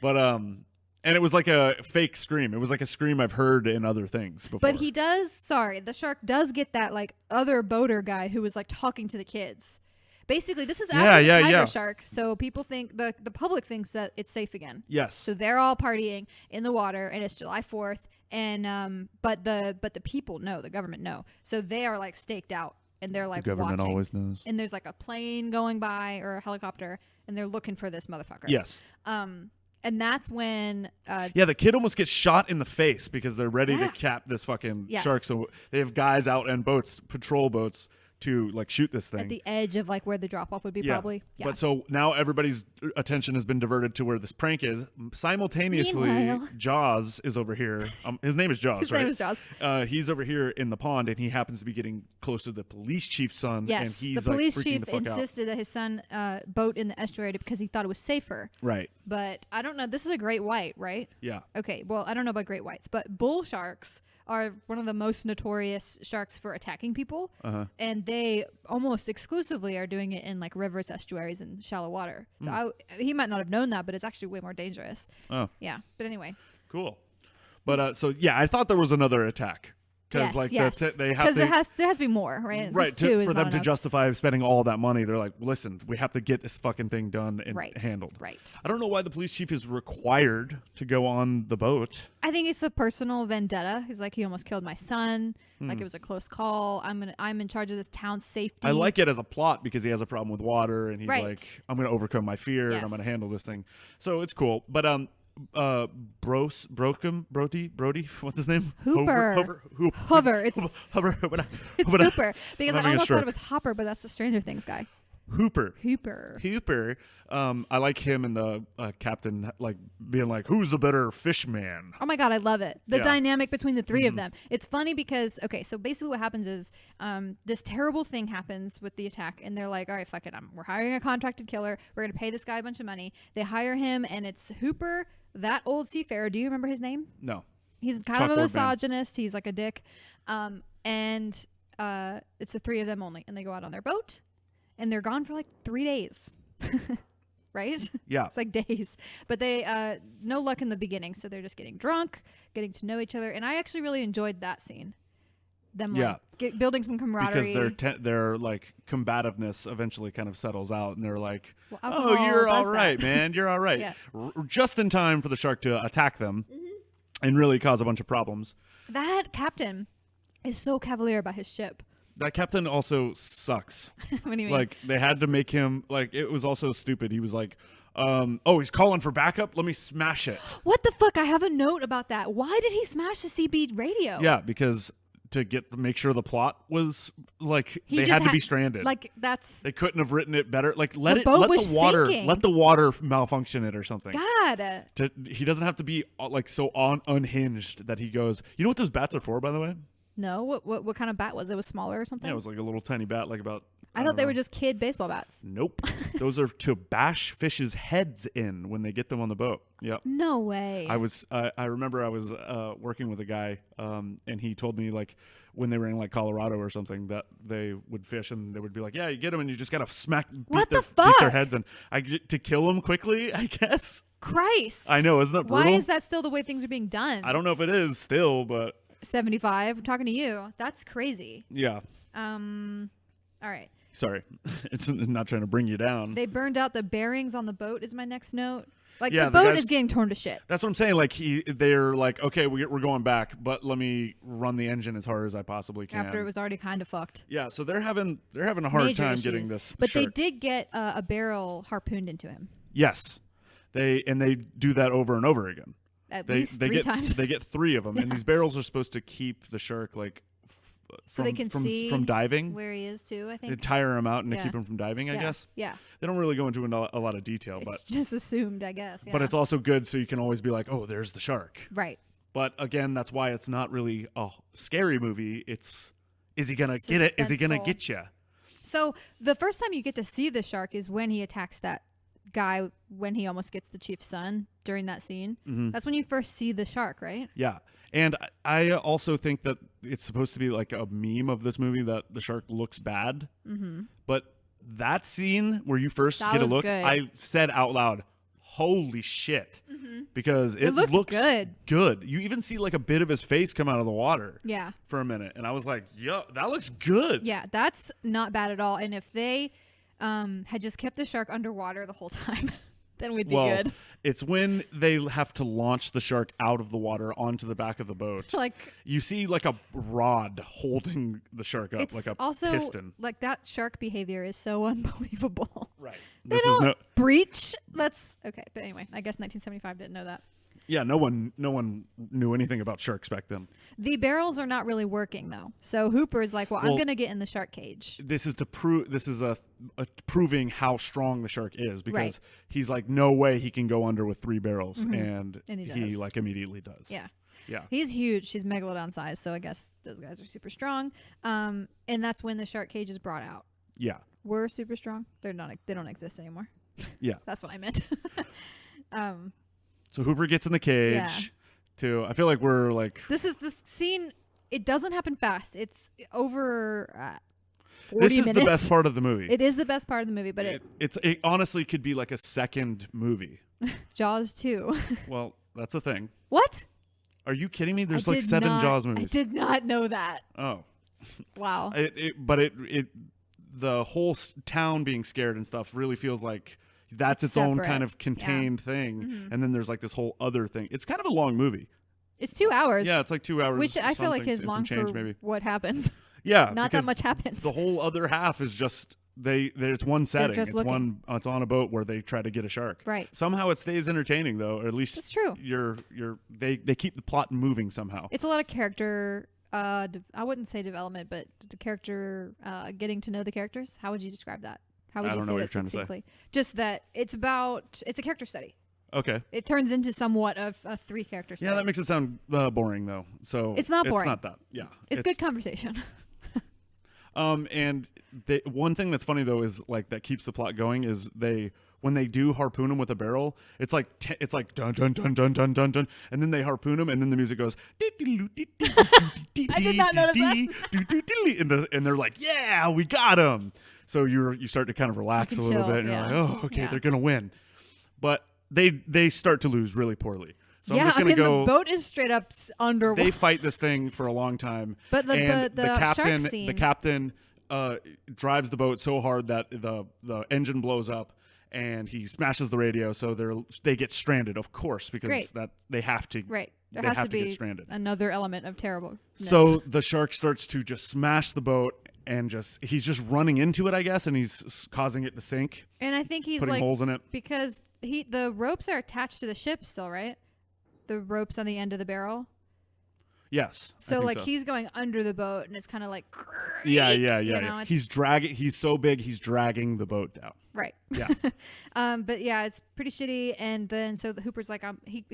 But and it was like a fake scream. It was like a scream I've heard in other things before. But he does. Sorry, the shark does get that like other boater guy who was like talking to the kids. Basically, this is after the tiger shark, so people think the public thinks that it's safe again. Yes. So they're all partying in the water, and it's July 4th, and but the people know, the government know, so they are like staked out, and they're like the government watching. always knows. And there's like a plane going by or a helicopter, and they're looking for this motherfucker. Yes. And that's when the kid almost gets shot in the face because they're ready to cap this fucking shark. So they have guys out and boats, patrol boats, to like shoot this thing at the edge of like where the drop off would be, probably. Yeah. But so now everybody's attention has been diverted to where this prank is. Simultaneously, Meanwhile. Jaws is over here. His name is Jaws, His right? name is Jaws. He's over here in the pond, and he happens to be getting close to the police chief's son. Yes, and he's the police like, chief the fuck insisted that his son boat in the estuary because he thought it was safer. Right. But I don't know. This is a great white, right? Yeah. Okay. Well, I don't know about great whites, but bull sharks are one of the most notorious sharks for attacking people, and they almost exclusively are doing it in like rivers, estuaries, and shallow water. So he might not have known that, but it's actually way more dangerous. Oh. Yeah. But anyway. Cool. But so yeah, I thought there was another attack. Because they have to, there has to be more, right? Right, for them to justify spending all that money, they're like, listen, we have to get this fucking thing done and handled. Right. I don't know why the police chief is required to go on the boat. I think it's a personal vendetta. He's like, he almost killed my son. Like it was a close call. I'm in charge of this town's safety. I like it as a plot because he has a problem with water, and he's like, I'm gonna overcome my fear and I'm gonna handle this thing. So it's cool. But Brody, what's his name? Hooper. Hooper. It's Hooper. It's Hooper because I almost thought it was Hopper, but that's the Stranger Things guy. Hooper. I like him and the captain, like being like, "Who's the better fish man?" Oh my god, I love it. The dynamic between the three of them. It's funny because so basically what happens is this terrible thing happens with the attack, and they're like, "All right, fuck it, we're hiring a contracted killer. We're gonna pay this guy a bunch of money." They hire him, and it's Hooper, that old seafarer. Do you remember his name? No. He's kind of a misogynist. He's like a dick, and it's the three of them only, and they go out on their boat. And they're gone for like 3 days, right? Yeah. It's like days. But they, no luck in the beginning. So they're just getting drunk, getting to know each other. And I actually really enjoyed that scene. Them like building some camaraderie. Because their like combativeness eventually kind of settles out. And they're like, well, oh, you're all right, man. You're all right. Yeah. Just in time for the shark to attack them and really cause a bunch of problems. That captain is so cavalier about his ship. That captain also sucks. What do you mean? Like, they had to make him, like, it was also stupid. He was like, he's calling for backup? Let me smash it. What the fuck? I have a note about that. Why did he smash the CB radio? Yeah, because to make sure the plot was, like, they had to be stranded. Like, that's... They couldn't have written it better. Like, let the water malfunction it or something. God. He doesn't have to be, like, so unhinged that he goes, you know what those bats are for, by the way? No, what kind of bat was it? Was smaller or something? Yeah, it was like a little tiny bat, like about I thought they were just kid baseball bats. Nope. Those are to bash fish's heads in when they get them on the boat. Yep. No way. I remember I was working with a guy, and he told me like when they were in like Colorado or something that they would fish and they would be like, yeah, you get them and you just gotta beat their heads in. To kill them quickly, I guess. Christ. I know, isn't that brutal? Why is that still the way things are being done? I don't know if it is still, but 75. I'm talking to you. That's crazy. Yeah. All right. Sorry, it's not trying to bring you down. They burned out the bearings on the boat. Is my next note. Like Yeah, the the boat guys- is getting torn to shit. That's what I'm saying. Like they're like, okay, we're going back, but let me run the engine as hard as I possibly can. After it was already kind of fucked. Yeah, so they're having a hard Major time issues. getting this. But they shark. did get a barrel harpooned into him. Yes, they do that over and over again. At least three times. They get 3 of them, and these barrels are supposed to keep the shark like So they can see from diving. Where he is too, I They think. tire him out and to Yeah. keep him from diving. I guess Yeah. they don't really go into a lot of detail, It's just assumed, I guess. Yeah. but it's also good so you can always be like, oh, there's the shark. right. But again, that's why it's not really a scary movie. It's is he gonna get it? Is he gonna Suspenseful. get you? So the first time you get to see the shark is when he attacks that guy when he almost gets the chief's son during that scene. Mm-hmm. That's when you first see the shark, right? Yeah. And I also think that it's supposed to be like a meme of this movie that the shark looks bad. Mm-hmm. But that scene where you first That get a was look, good. I said out loud, holy shit. Mm-hmm. Because it looked looks good. You even see like a bit of his face come out of the water Yeah. for a minute. And I was like, yo, that looks good. Yeah, that's not bad at all. And if they had just kept the shark underwater the whole time, then we'd be good. It's when they have to launch the shark out of the water onto the back of the boat. Like You see like a rod holding the shark up, it's like a also piston. like that shark behavior is so unbelievable. Right. They don't breach. That's okay. But anyway, I guess 1975 didn't know that. Yeah, no one knew anything about sharks back then. The barrels are not really working though. So Hooper is like, well, I'm gonna get in the shark cage. This is to prove. This is a proving how strong the shark is because Right. he's like, no way he can go under with 3 barrels, and he he does. like immediately does. Yeah. Yeah. He's huge. He's megalodon size. So I guess those guys are super strong. And that's when the shark cage is brought out. Yeah. We're super strong. They're not. They don't exist anymore. Yeah. That's what I meant. So Hooper gets in the cage. Yeah. Too. I feel like we're like. This scene. It doesn't happen fast. It's over 40 This is minutes. the best part of the movie. It is the best part of the movie, but It honestly could be like a second movie. Jaws 2. Well, that's a thing. What? Are you kidding me? There's I like did 7 not- Jaws movies. I did not know that. Oh. Wow. The whole town being scared and stuff really feels like that's its own Separate. kind of contained thing, and then there's like this whole other thing. It's kind of a long movie. It's 2 hours. Yeah, it's like 2 hours, which I feel like something, is and long some change, for maybe. what happens. Yeah, Not that because much happens. The whole other half is just it's one setting. just It's looking. it's on a boat where they try to get a shark. Right. Somehow it stays entertaining though, or at least That's true. They keep the plot moving somehow. It's a lot of character. I wouldn't say development, but the character getting to know the characters. How would you describe that? How would I you don't say know what that you're trying to say. succinctly? Just that it's a character study. Okay. It turns into somewhat of a 3 character study. Yeah, that makes it sound boring though. So It's not boring. It's not that. Yeah. it's good conversation. And one thing that's funny though is like that keeps the plot going is when they do harpoon him with a barrel, it's like dun dun dun dun dun dun dun, and then they harpoon him, and then the music goes. I did not notice that. And they're like, "Yeah, we got him." So you start to kind of relax You a can little chill, bit, and yeah. you're like, "Oh, okay, Yeah. they're gonna win," but they start to lose really poorly. So yeah, I'm just gonna go. the boat is straight up underwater. They fight this thing for a long time. But the captain, shark scene- the captain drives the boat so hard that the engine blows up, and he smashes the radio. So they get stranded, of course, because Great. that they have to. Right. There they has have to to get be stranded. another element of terribleness. So the shark starts to just smash the boat, and he's just running into it, I guess, and he's causing it to sink, and I think he's putting like holes in it. because the ropes are attached to the ship still, right? The ropes on the end of the barrel. Yes. I So think like he's going under the boat and it's kind of like Yeah. you know, He's dragging. He's so big. He's dragging the boat down. right. Yeah. But yeah, it's pretty shitty. And then so the Hooper's like,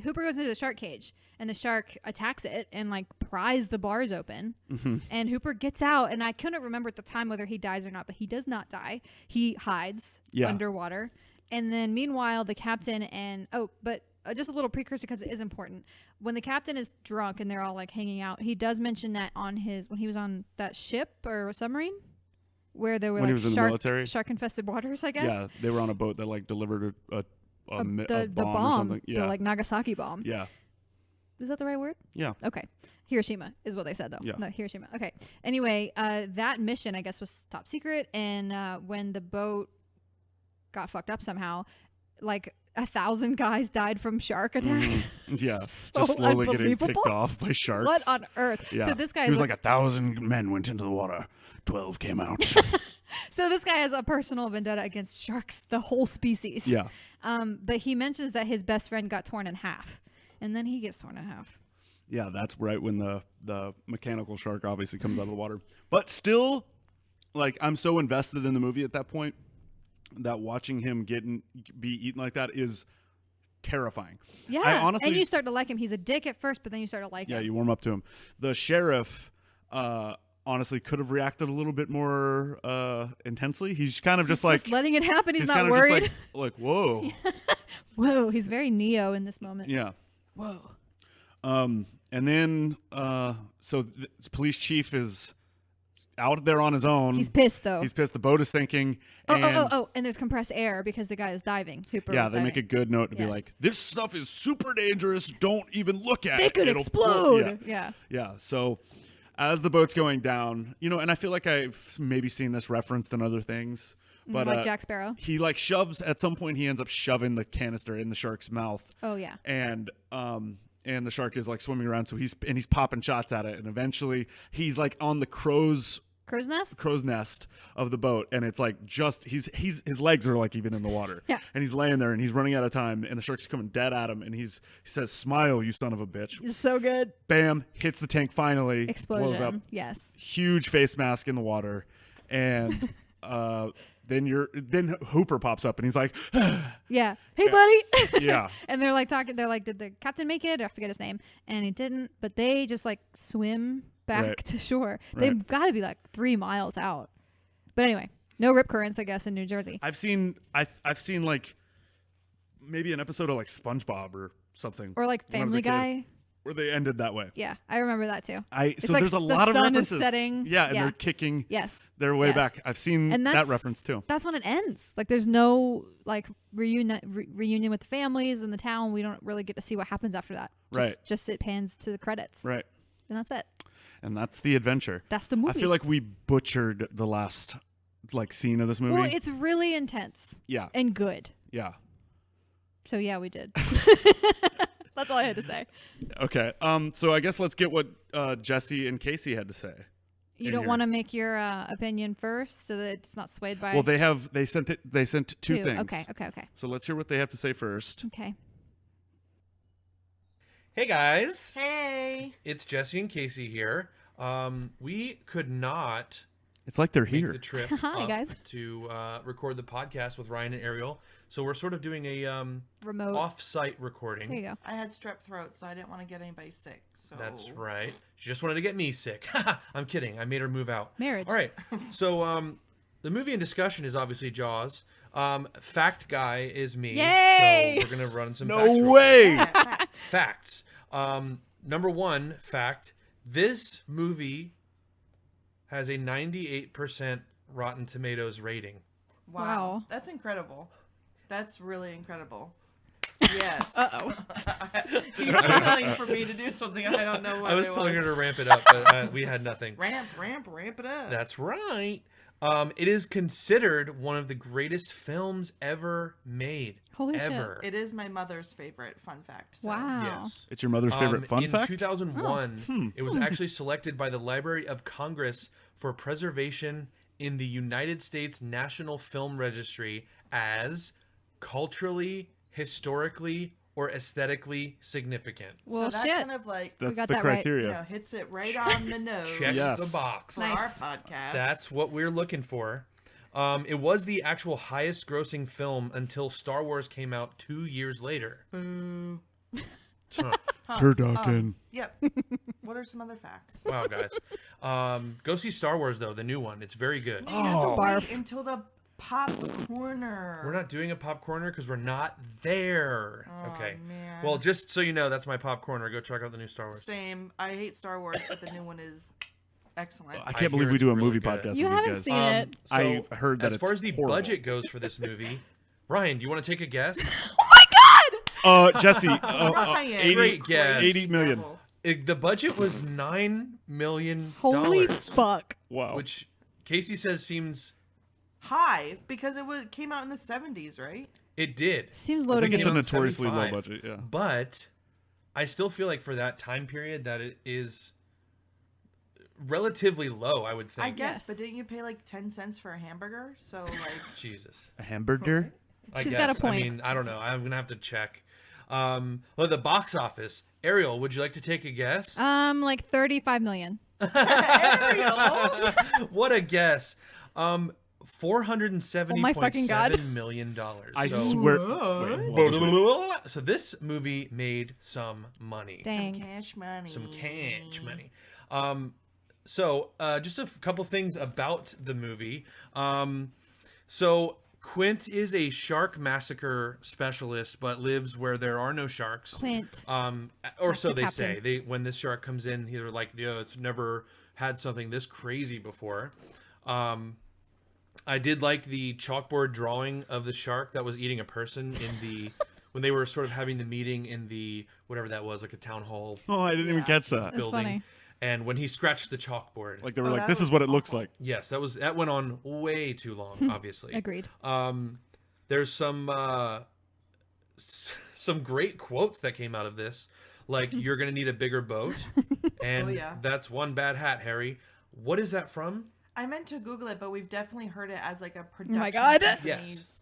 Hooper goes into the shark cage and the shark attacks it and like pries the bars open. Mm-hmm. And Hooper gets out, and I couldn't remember at the time whether he dies or not, but he does not die. He hides underwater. And then meanwhile, the captain and just a little precursor because it is important. When the captain is drunk and they're all like hanging out, he does mention that when he was on that ship or submarine where there were When he like was in the military? shark infested waters, I guess. Yeah. They were on a boat that like delivered a bomb the or something. Yeah. the like Nagasaki bomb. Yeah. Is that the right word? Yeah. Okay. Hiroshima is what they said, though. Yeah. No, Hiroshima. Okay. Anyway, that mission, I guess, was top secret. And when the boat got fucked up somehow, like 1,000 guys died from shark attack. Mm-hmm. Yeah. So Just slowly getting picked unbelievable. off by sharks. What on earth? Yeah. So this guy He is was like 1,000 men went into the water. 12 came out. so this guy has a personal vendetta against sharks, the whole species. Yeah. But he mentions that his best friend got torn in half, and then he gets torn in half. Yeah, that's right when the mechanical shark obviously comes out of the water. But still, like, I'm so invested in the movie at that point that watching him be eaten like that is terrifying. Yeah, I honestly, and you start to like him. He's a dick at first, but then you start to like him. Yeah, you warm up to him. The sheriff honestly could have reacted a little bit more intensely. He's kind of just like letting it happen. He's not kind of worried. just like whoa. Whoa, he's very Neo in this moment. Yeah. Whoa. And then so the police chief is out there on his own. He's pissed though. He's pissed. The boat is sinking. Oh, and there's compressed air because the guy is diving. Hooper yeah, was they diving. make a good note to be like, this stuff is super dangerous. Don't even look at it. They could It'll explode. Yeah. Yeah. So as the boat's going down, and I feel like I've maybe seen this referenced in other things. But like Jack Sparrow. He like shoves at some point. He ends up shoving the canister in the shark's mouth. Oh yeah. And the shark is like swimming around. So he's popping shots at it. And eventually he's like on the crow's nest of the boat, and it's like just his legs are like even in the water. Yeah. And he's laying there and he's running out of time, and the shark's coming dead at him, and he says, "Smile, you son of a bitch." It's so good. Bam, hits the tank finally. Explosion. Blows up. Yes. Huge face mask in the water. And then Hooper pops up and he's like, yeah. Hey buddy. Yeah. And they're like talking, they're like, did the captain make it? I forget his name. And he didn't, but they just like swim back to shore. They've got to be like 3 miles out. But anyway, no rip currents, I guess, in New Jersey. I've seen like maybe an episode of like SpongeBob or something, or like Family Guy, where they ended that way. Yeah, I remember that too. So like there's a lot of references. The sun is setting. Yeah, and they're kicking. Yes. They're way back. I've seen that reference too. That's when it ends. Like there's no like reunion with the families in the town. We don't really get to see what happens after that. Just it pans to the credits. Right. And that's it. And that's the adventure. That's the movie. I feel like we butchered the last like scene of this movie. Well, it's really intense. Yeah. And good. Yeah. So yeah, we did. That's all I had to say. Okay. So I guess let's get what Jesse and Casey had to say. You don't want to make your opinion first, so that it's not swayed by. Well, they sent two things. Okay. So let's hear what they have to say first. Okay. Hey guys. Hey. It's Jesse and Casey here. We could not. It's like they're make here. The trip Hi guys. To record the podcast with Ryan and Ariel, so we're sort of doing a remote off-site recording. There you go. I had strep throat, so I didn't want to get anybody sick. So that's right. She just wanted to get me sick. I'm kidding. I made her move out. Marriage. All right. So the movie in discussion is obviously Jaws. Fact guy is me. Yay! So we're gonna run some. No way. Facts. Number one fact: this movie has a 98% Rotten Tomatoes rating. Wow. That's incredible. That's really incredible. Yes. Uh-oh. He's yelling for me to do something. I don't know what I was telling her to ramp it up, but we had nothing. Ramp it up. That's right. It is considered one of the greatest films ever made. Holy shit. It is my mother's favorite fun fact. So. Wow. Yes. It's your mother's favorite fun fact? In 2001, it was actually selected by the Library of Congress for preservation in the United States National Film Registry as culturally, historically or aesthetically significant. Well, so that shit. kind of like That's got the that right. criteria. hits it right on the nose. Checks Yes. the box. For Nice. our podcast. That's what we're looking for. It was the actual highest grossing film until Star Wars came out 2 years later. Boo. Huh. Turducken. Yep. What are some other facts? Wow, guys. Go see Star Wars, though, the new one. It's very good. You have to Barf. wait until the pop corner. We're not doing a pop corner because we're not there. Oh, Okay. man. Well, just so you know, that's my pop corner. Go check out the new Star Wars. Same. I hate Star Wars, but the new one is excellent. I can't hear believe we it's do a really movie good. podcast You with haven't these seen guys. it. So, I heard that as far it's as the horrible. budget goes for this movie, Ryan, do you want to take a guess? Jesse, Ryan. 80, Great guess. 80 million. Devil. The budget was $9 million. Holy fuck. Wow. Which Casey says seems... High, because came out in the 70s, right? It did. Seems low I to think me. it's a around notoriously low 75. budget, yeah. But I still feel like for that time period that it is relatively low, I would think. I guess, Yes. but didn't you pay like 10 cents for a hamburger? So like, Jesus. A hamburger? I She's got a guess. point. I mean, I don't know. I'm going to have to check. Well, the box office. Ariel, would you like to take a guess? Like 35 million. Ariel. What a guess. $470.7 million. I So- swear. Wait, what? So this movie made some money. Dang. Cash money. Some cash money. So just a couple things about the movie. So Quint is a shark massacre specialist, but lives where there are no sharks. Quint. Or That's so the they say. captain. When this shark comes in, they're like, yeah, it's never had something this crazy before. I did like the chalkboard drawing of the shark that was eating a person in the when they were sort of having the meeting in the whatever that was, like a town hall Oh, I didn't even Yeah. catch that. That's building. funny. And when he scratched the chalkboard, Like they were Oh, like, that this is was what it looks awful. like. yes, that went on way too long. Obviously, Agreed. There's some great quotes that came out of this, like "You're gonna need a bigger boat," and Oh, yeah. "That's one bad hat, Harry." What is that from? I meant to Google it, but we've definitely heard it as like a production. my God. company's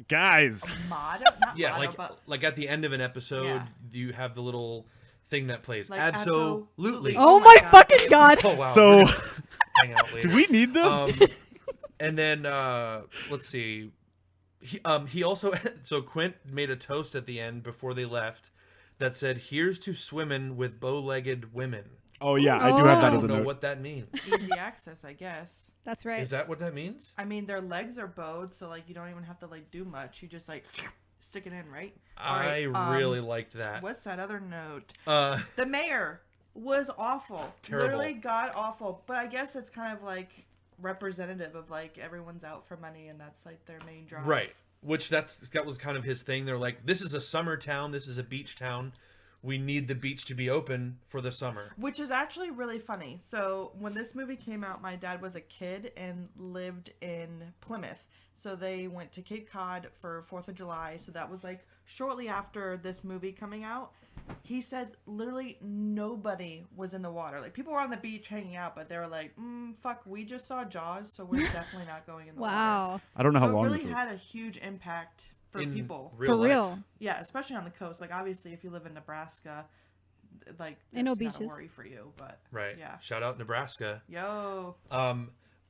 Guys. Motto, not Yeah, motto, like at the end of an episode, Yeah. you have the little thing that plays. Like, Absolutely. absolutely. Oh, Oh my my God. fucking god. Oh wow. So- we're gonna hang out later. Do we need them? And then let's see. He also so Quint made a toast at the end before they left that said, "Here's to swimming with bow-legged women." Oh, yeah, I do have I that as don't a know note. what that means. easy access, I guess. That's right. Is that what that means? I mean, their legs are bowed, so like you don't even have to like do much. You just like stick it in, right? All I right, really liked that. What's that other note? Uh, The mayor was awful. Terrible. Literally god awful. But I guess it's kind of like representative of like everyone's out for money and that's like their main drive. right. Which that was kind of his thing. They're like, this is a summer town. This is a beach town. We need the beach to be open for the summer. Which is actually really funny. So when this movie came out, my dad was a kid and lived in Plymouth. So they went to Cape Cod for 4th of July. So that was like shortly after this movie coming out. He said literally nobody was in the water. Like people were on the beach hanging out, but they were like, fuck, we just saw Jaws, so we're definitely not going in the water. Wow. I don't know So how long it this really is. had a huge impact for In people. real For life. real. Yeah, especially on the coast. Like obviously if you live in Nebraska, like Ain't no it's not a beaches. worry for you, but Right. yeah. Shout out Nebraska. Yo.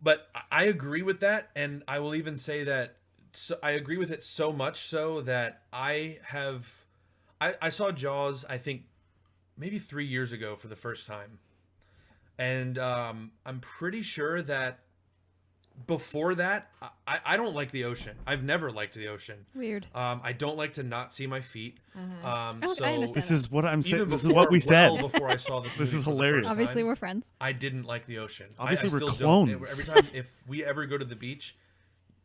But I agree with that, and I will even say that I agree with it so much so that I saw Jaws, I think, maybe 3 years ago for the first time. And I'm pretty sure that before that, I don't like the ocean. I've never liked the ocean. Weird. I don't like to not see my feet. I So understand. This is what I'm saying. even This is before, what we said. well before I saw this, This movie is for the hilarious. first Obviously, time, we're friends. I didn't like the ocean. Obviously, I we're still don't. clones. Every time, if we ever go to the beach,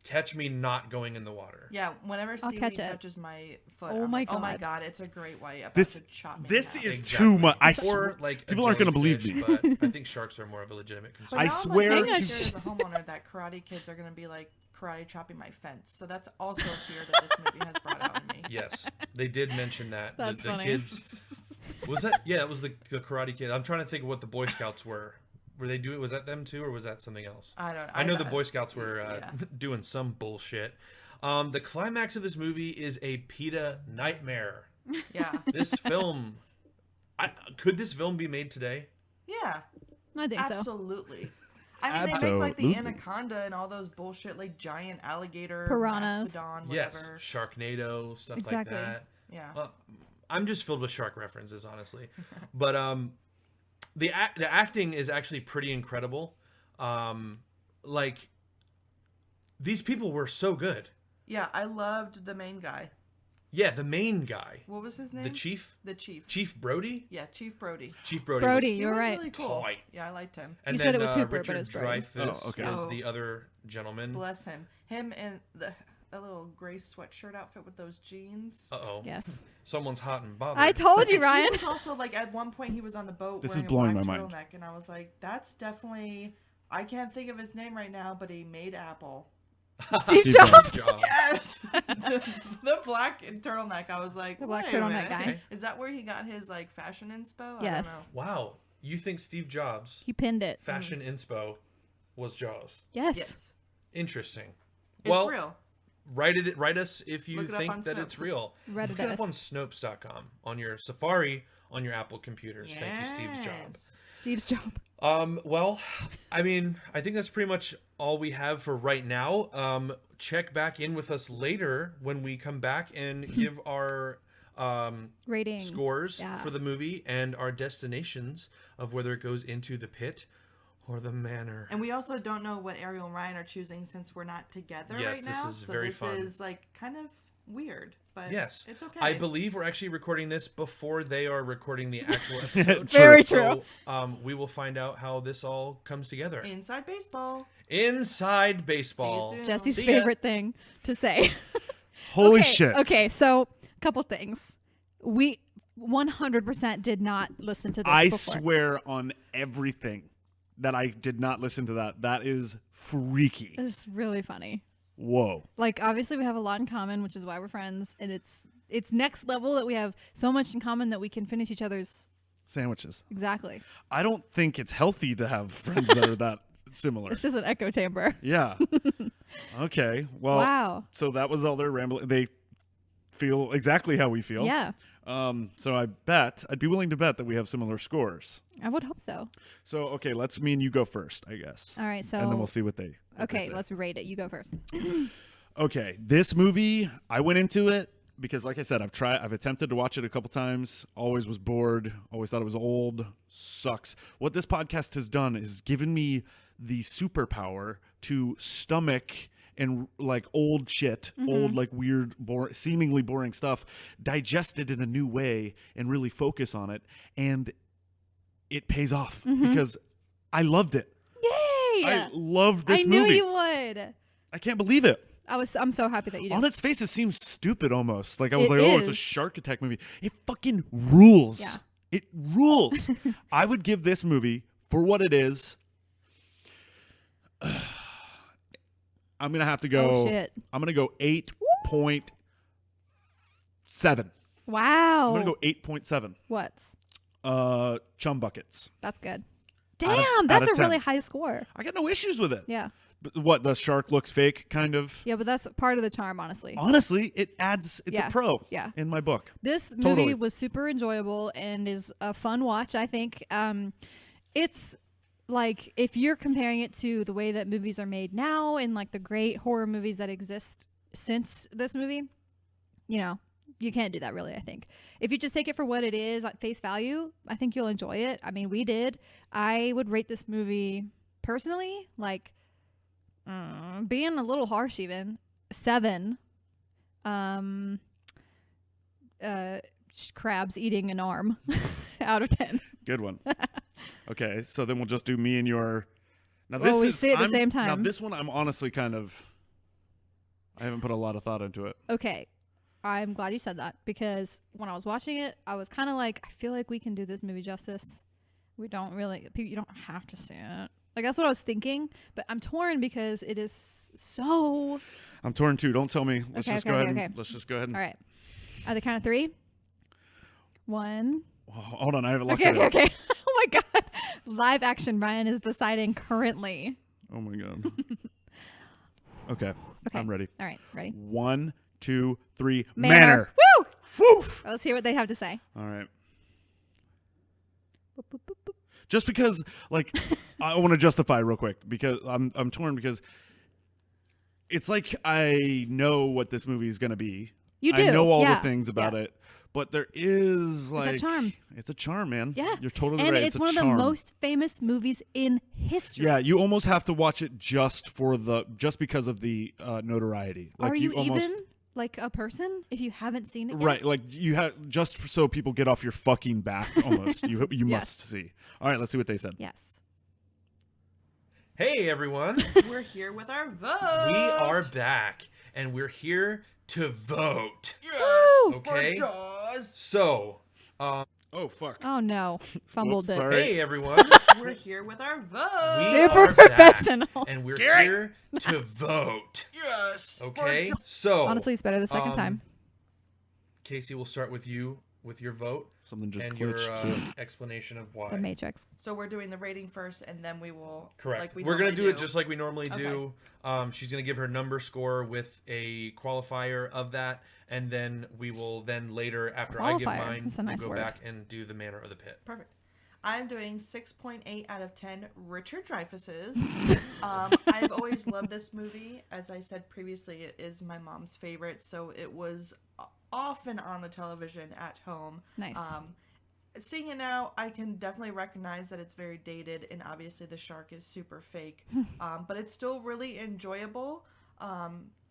catch me not going in the water. Yeah, whenever seaweed catch it. touches my foot, Oh I'm my like, oh my God. god, it's a great white about This to chop me this in half. is Exactly. too much. I Or swear. like a People aren't gonna believe jellyfish, me. But I think sharks are more of a legitimate But concern. I now I'm, swear like, to- really scared as a homeowner that karate kids are gonna be like karate chopping my fence. So that's also a fear that this movie has brought out in me. Yes, they did mention that. That's the funny. kids. Was that? Yeah, it was the Karate Kid. I'm trying to think of what the Boy Scouts were. Were they doing? Was that them too, or was that something else? I don't know. I know the Boy Scouts were yeah. doing some bullshit. The climax of this movie is a PETA nightmare. Yeah. This film, could this film be made today? Yeah. I think so. Absolutely. I mean, they make like the Absolutely. anaconda and all those bullshit like giant alligator, Piranhas. mastodon, Yes, whatever. Sharknado, stuff Exactly. like that. Yeah. Well, I'm just filled with shark references, honestly. But the acting is actually pretty incredible. Like these people were so good. Yeah, I loved the main guy. Yeah, the main guy, What was his name? the chief, The chief. Chief Brody. Yeah, Chief Brody. Chief Brody. Brody, was, you're He was right. really cool. Tight. Yeah, I liked him. and You then said it was Hooper, but Richard it was Brody. Dreyfuss Oh, okay. was Oh. the other gentleman. Bless him. Him and a little gray sweatshirt outfit with those jeans. Uh-oh. Yes. Someone's hot and bothered. I told you, He Ryan. was also like at one point he was on the boat This is wearing blowing a black my mind. turtleneck, and I was like, that's definitely. I can't think of his name right now, but he made Apple. Steve Steve Jobs. Jobs. Yes, the black turtleneck. I was like, The black wait a turtleneck minute. guy. Is that where he got his like fashion inspo? Yes. I don't know. Wow. You think Steve Jobs' He pinned it. fashion inspo was Jaws? Yes. Yes, Interesting. it's well, real. write us if you Look it up on think that it's Snopes. real. Reddit Look it up on us. Snopes.com on your Safari on your Apple computers. Thank you, Steve's job. Yes. Steve's job. Well, I mean, I think that's pretty much all we have for right now. Check back in with us later when we come back and give our Rating. scores Yeah. for the movie and our destinations of whether it goes into the pit or the manor. And we also don't know what Ariel and Ryan are choosing since we're not together Yes, right this now. is so very this fun. is like kind of weird, but Yes, it's okay. I believe we're actually recording this before they are recording the actual episode. Very So, true. we will find out how this all comes together. Inside baseball. Inside baseball. See you soon. Jesse's See ya. favorite thing to say. Holy Okay, shit. Okay, so a couple things. We 100% did not listen to this I before. swear on everything that I did not listen to that. That is freaky. This is really funny. Whoa. Like, obviously we have a lot in common, which is why we're friends, and it's next level that we have so much in common that we can finish each other's. Sandwiches. Exactly. I don't think it's healthy to have friends that are that similar. It's just an echo chamber. Yeah. Okay. Well, Wow. so that was all their rambling. They feel exactly how we feel. Yeah, So I'd be willing to bet that we have similar scores. I would hope so. So, okay, let's me and you go first, I guess. All right, so And then we'll see what they okay, say. let's rate it. You go first. Okay, this movie, I went into it because, like I said, I've attempted to watch it a couple times. Always was bored. Always thought it was old. Sucks. What this podcast has done is given me the superpower to stomach and like old shit, old like weird, seemingly boring stuff, digest it in a new way and really focus on it, and it pays off because I loved it. Yay! I loved this I knew movie. you would. I can't believe it. I'm so happy that you did. On its face, it seems stupid almost. Like I was It like, oh, it's a is. shark attack movie. It fucking rules. Yeah. It rules. I would give this movie, for what it is, I'm going to have to go. Oh, shit. I'm going to go 8.7. Wow. I'm going to go 8.7. What's? Chum buckets. That's good. Out of- Damn, out that's of a really 10. high score. I got no issues with it. Yeah. But what, the shark looks fake, kind of? Yeah, but that's part of the charm, honestly. Honestly, it's Yeah. a pro Yeah. in my book. This movie Totally. was super enjoyable and is a fun watch, I think. It's like, if you're comparing it to the way that movies are made now and like the great horror movies that exist since this movie, you know, you can't do that really, I think. If you just take it for what it is at face value, I think you'll enjoy it. I mean, we did. I would rate this movie personally, like, being a little harsh even, 7. Crabs eating an arm out of 10. Good one. Okay, so then we'll just do me and your. Now Well, we say it at the same Now time. this one, I'm honestly kind of. I haven't put a lot of thought into it. Okay. I'm glad you said that, because when I was watching it, I was kind of like, I feel like we can do this movie justice. We don't really, you don't have to see it. Like, that's what I was thinking, but I'm torn because it is so. I'm torn too. Don't tell me. Let's Okay, just okay, go okay, ahead. okay. And, let's just go ahead. And, All right. At the count of 3. 1. Hold on, I haven't looked Okay, at okay, it. okay. Oh my God. Live action, Ryan is deciding currently. Oh my god. Okay, Okay. I'm ready. All right, ready? 1, 2, 3. Manor. Manor. Woo! Woo! Let's hear what they have to say. All right. Boop, boop, boop, boop. Just because, like, I want to justify real quick because I'm torn because it's like I know what this movie is going to be. You do. I know all the yeah. things about yeah. it, but there is like charm. It's a charm, man. Yeah. You're totally and right. it's a one charm. of the most famous movies in history. Yeah, you almost have to watch it just because of the notoriety. Like Are you almost, even like a person if you haven't seen it yet? right? Like you have just so people get off your fucking back. Almost, you Yes. must see. All right, let's see what they said. Yes. Hey everyone, We're here with our vote. we are back, and we're here to vote. Yes. Okay. For Jaws. So, Oh fuck! Oh no. Fumbled Whoops, it. sorry. hey everyone, We're here with our we vote. Super are back, professional. and we're Gary! here to vote. Yes. for Okay. Jaws. So, Honestly, it's better the second um, time. Casey, we'll start with you with your vote Something just and your glitched. explanation of why. The Matrix. So we're doing the rating first, and then we will. Correct. Like We're gonna normally do it just like we normally Okay. do. She's gonna give her number score with a qualifier of that, and then we will then later after I give Qualifier. mine, That's a nice we'll go word. back and do the manor of the pit. Perfect. I'm doing 6.8 out of 10 Richard Dreyfuss's. I've always loved this movie. As I said previously, it is my mom's favorite, so it was often on the television at home. Nice. Seeing it now, I can definitely recognize that it's very dated, and obviously the shark is super fake. But it's still really enjoyable.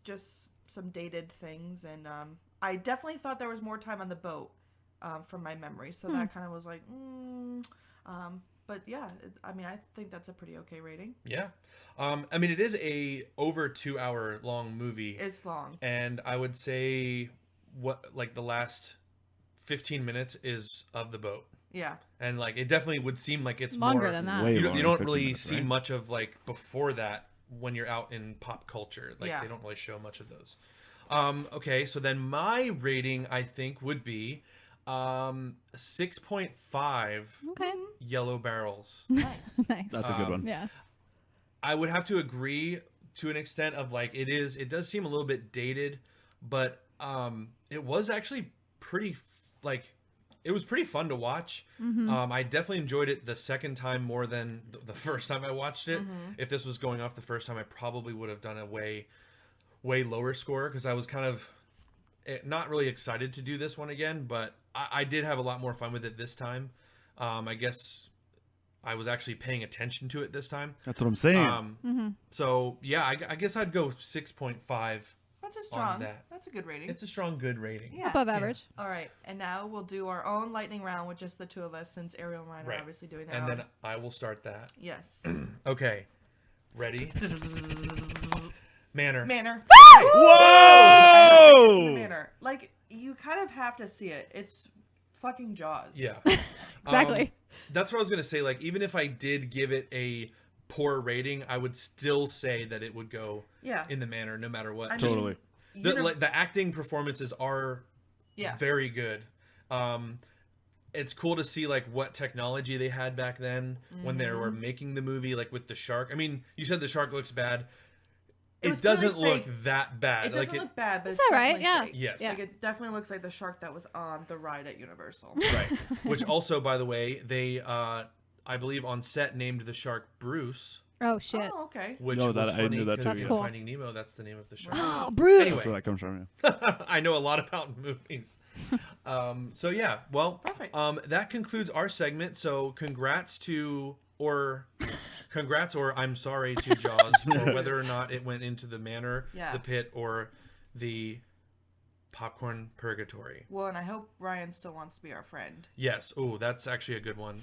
Just some dated things, and I definitely thought there was more time on the boat from my memory, so that kind of was like, but yeah, I think that's a pretty okay rating. Yeah. I mean, it is a over 2 hour long movie, It's long. and I would say the last 15 minutes is of the boat. Yeah. And like it definitely would seem like it's Longer more than that. Way you longer don't than 15 really minutes, see right? much of like before that when you're out in pop culture. Like Yeah. they don't really show much of those. Okay, so then my rating I think would be 6.5 Okay. yellow barrels. Nice. Nice. That's a good one. Yeah. I would have to agree to an extent of like it does seem a little bit dated, but it was actually pretty it was pretty fun to watch. I definitely enjoyed it the second time more than the first time I watched it. If this was going off the first time, I probably would have done a way lower score because I was kind of not really excited to do this one again, but I did have a lot more fun with it this time. I guess I was actually paying attention to it this time. That's what I'm saying. So yeah, I guess I'd go 6.5. That's a strong. that. That's a good rating. It's a strong, good rating. Yeah. Above average. All right, and now we'll do our own lightning round with just the two of us, since Ariel and Ryan Right. are obviously doing that. And then I will start that. Yes. Okay. Ready? Manor. Manor. Whoa! Manor. Like, you kind of have to see it. It's fucking Jaws. Yeah. Exactly. That's what I was going to say. Like, even if I did give it a poor rating, I would still say that it would go Yeah. in the manor no matter what. I mean, Totally. The acting performances are Yeah. very good. It's cool to see like what technology they had back then when they were making the movie, like with the shark. I mean, you said the shark looks bad. It was doesn't really look fake. that bad. It doesn't like look bad, but It's it's all right, definitely yeah. fake. Yes. Like, it definitely looks like the shark that was on the ride at Universal. Right. Which also, by the way, they I believe on set named the shark Bruce, Oh shit. Oh, okay. which No, was that- I funny knew that because too, That's in cool. Finding Nemo, that's the name of the shark. Oh, Bruce. Anyway. That's where that comes from. Yeah. I know a lot about movies. So yeah, well, Perfect. that concludes our segment. So congrats or I'm sorry to Jaws for whether or not it went into the manor, Yeah. the pit, or the popcorn purgatory. Well, and I hope Ryan still wants to be our friend. Yes. Oh, that's actually a good one.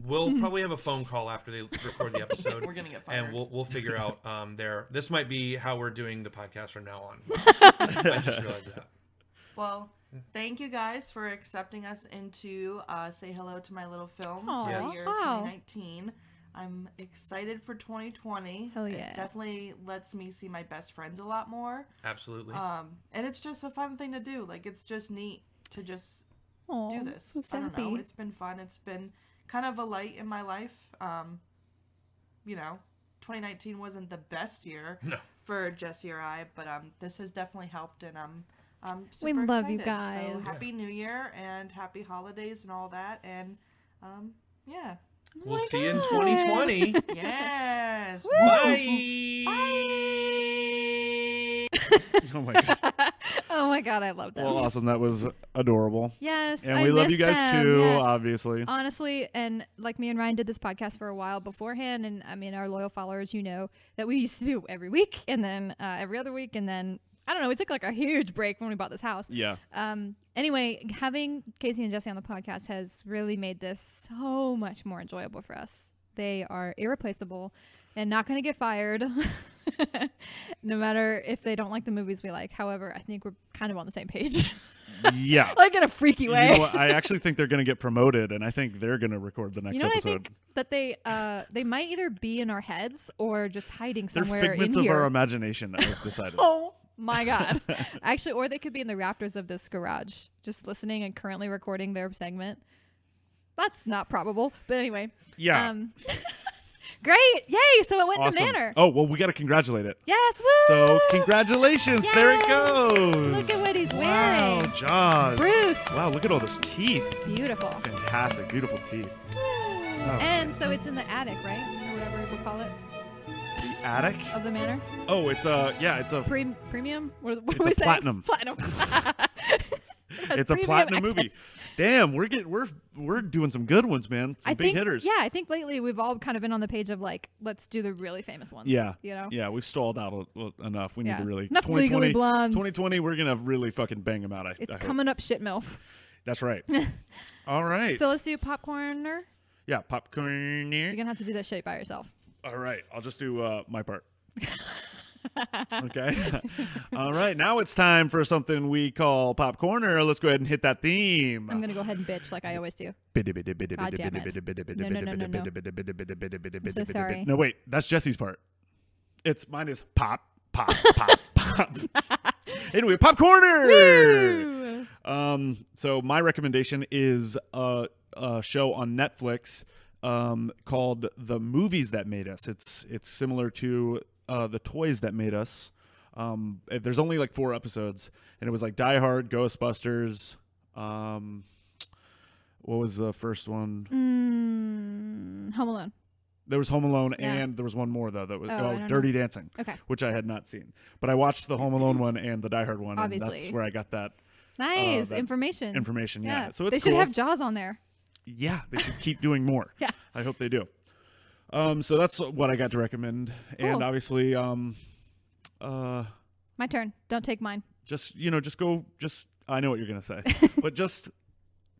We'll probably have a phone call after they record the episode. We're gonna get fired. And we'll figure out this might be how we're doing the podcast from now on. I just realized that. Well, thank you guys for accepting us into Say Hello to My Little Film Aw, for Yes. the year wow. 2019. I'm excited for 2020. Hell It yeah. definitely lets me see my best friends a lot more. Absolutely. And it's just a fun thing to do. Like, it's just neat to just Aw, do this. so I don't know. sappy. It's been fun. It's been kind of a light in my life. 2019 wasn't the best year No. for Jesse or I, but this has definitely helped, and I'm I'm We super love you excited. guys. So happy New Year and happy holidays and all that. And yeah. We'll see you in 2020. Yes. Bye. Oh my god. Oh my god, I love them. Well, awesome. That was adorable. Yes, And I we love you miss guys them, too, yeah. obviously. Honestly, and like me and Ryan did this podcast for a while beforehand, and I mean, our loyal followers, you know, that we used to do every week, and then every other week, and then I don't know, we took like a huge break when we bought this house. Yeah. Anyway, having Casey and Jesse on the podcast has really made this so much more enjoyable for us. They are irreplaceable and not going to get fired, no matter if they don't like the movies we like. However, I think we're kind of on the same page. Yeah. Like in a freaky way. You know what? I actually think they're going to get promoted, and I think they're going to record the next You know what I episode. think? That they might either be in our heads or just hiding They're somewhere in figments of here. our imagination, I've decided. Oh my god! Actually, or they could be in the rafters of this garage, just listening and currently recording their segment. That's not probable, but anyway. Yeah. Great! Yay! So it went Awesome. in the manor. Oh, well, we got to congratulate it. Yes! Woo! So, congratulations. There it Yay! goes. Look at what he's Wow, wearing. Jaws. Bruce. Wow, look at all those teeth. Beautiful. Fantastic. Beautiful teeth. And so it's in the attic, right? Or whatever we'll call it, The attic? of the manor. Oh, it's a Premium? What do It's we a say? platinum. Platinum. it's a premium platinum access. movie. Damn, we're doing some good ones, man. Some big hitters. Yeah, I think lately we've all kind of been on the page of like, let's do the really famous ones. Yeah. You know? Yeah, we've stalled out enough. We Yeah. need to really Enough Legally Blondes. 2020, we're gonna really fucking bang them out. I It's hope. coming up shit milf. That's right. All right. So let's do popcorner. Yeah, popcorn. You're going to have to do that shit by yourself. All right, I'll just do my part. Okay. All right, now it's time for something we call Popcorner. Let's go ahead and hit that theme. I'm going to go ahead and bitch like I always do. God damn it. I'm so sorry. No, wait, that's Jesse's part. Mine is pop, pop, pop, pop. Anyway, Popcorner. Woo! So my recommendation is a show on Netflix called The Movies That Made Us. It's similar to The Toys That Made Us. There's only like 4 episodes, and it was like Die Hard, Ghostbusters. What was the first one? Home Alone. There was Home Alone, Yeah. and there was one more though that was I don't Dirty know. Dancing, Okay. which I had not seen. But I watched the Home Alone one and the Die Hard one, and Obviously. that's where I got that Nice. that information. information. Yeah, so it's they should cool. have Jaws on there. Yeah, they should keep doing more. Yeah. I hope they do. So that's what I got to recommend, and Cool. obviously, My turn. Don't take mine. just I know what you're gonna say, but just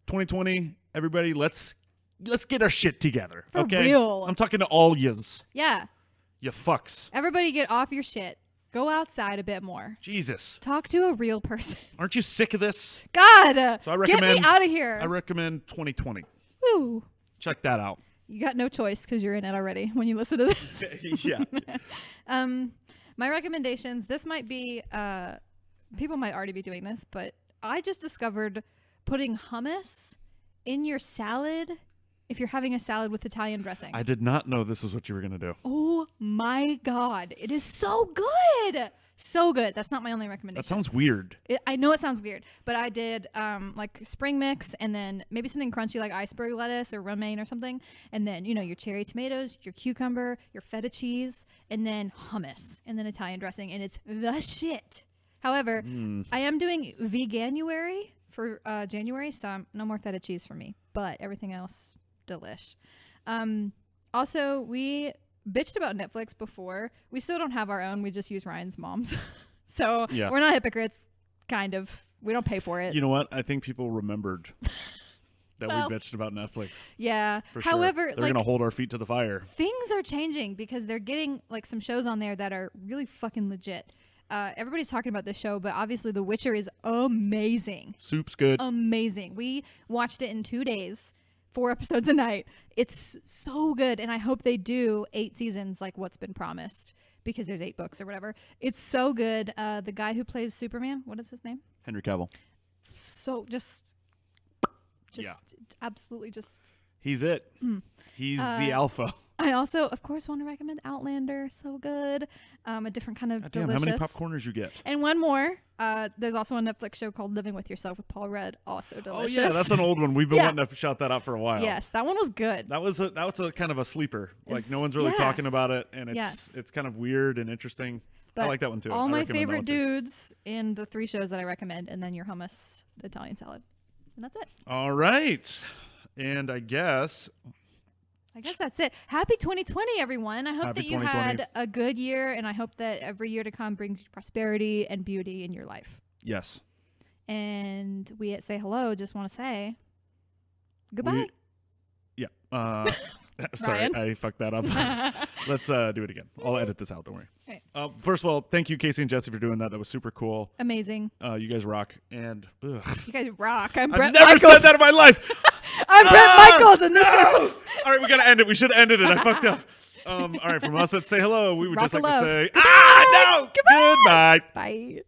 2020, everybody, let's get our shit together. For okay, real. I'm talking to all yous, Yeah. you fucks. Everybody get off your shit. Go outside a bit more. Jesus, Talk to a real person. aren't you sick of this? God. So I Get recommend. me out of here. I recommend 2020. Woo. Check that out. You got no choice because you're in it already when you listen to this. Yeah. My recommendations, this might be, people might already be doing this, but I just discovered putting hummus in your salad if you're having a salad with Italian dressing. I did not know this is what you were gonna do. Oh my God. It is so good. So good. That's not my only recommendation. That sounds weird. I know it sounds weird, but I did like spring mix and then maybe something crunchy like iceberg lettuce or romaine or something. And then, your cherry tomatoes, your cucumber, your feta cheese, and then hummus and then Italian dressing. And it's the shit. However, I am doing veganuary for January, so no more feta cheese for me, but everything else, delish. Also, we bitched about Netflix before. We still don't have our own. We just use Ryan's mom's. So Yeah. we're not hypocrites, kind of. We don't pay for it. You know what? I think people remembered that Well, we bitched about Netflix. yeah. For sure. However, They're gonna hold our feet to the fire. things are changing because they're getting like some shows on there that are really fucking legit. Everybody's talking about this show, but obviously The Witcher is amazing. Soup's good. Amazing. We watched it in 2 days, 4 episodes a night. It's so good, and I hope they do 8 seasons like what's been promised because there's 8 books or whatever. It's so good. The guy who plays Superman, what is his name? Henry Cavill. So just Yeah. absolutely just He's it. He's the alpha. I also, of course, want to recommend Outlander. So good. A different kind of God damn, delicious. how many popcorners you get? And one more. There's also a Netflix show called Living with Yourself with Paul Rudd. Also delicious. Oh yeah, that's an old one. We've been Yeah. wanting to shout that out for a while. Yes, that one was good. That was a kind of a sleeper. Like It's- no one's really yeah. talking about it, and it's Yes. it's kind of weird and interesting. But I like that one too. All I my recommend that favorite one too. dudes in the 3 shows that I recommend, and then your hummus Italian salad. And that's it. All right, and I guess that's it. Happy 2020, everyone. I hope Happy that you 2020. had a good year, and I hope that every year to come brings you prosperity and beauty in your life. yes. And we at Say Hello just want to say goodbye. Yeah. Sorry, Ryan? I fucked that up. Let's do it again. I'll edit this out. Don't worry. Okay. First of all, thank you, Casey and Jesse, for doing that. That was super cool. Amazing. You guys rock. And ugh. You guys rock. I'm I've Brett never Michaels. said that in my life. I'm Brett Michaels, and this is All right, we gotta end it. We should have ended it. I fucked up. All right, from us at Say Hello, we would Rock just and like love. to say, no, goodbye. Bye.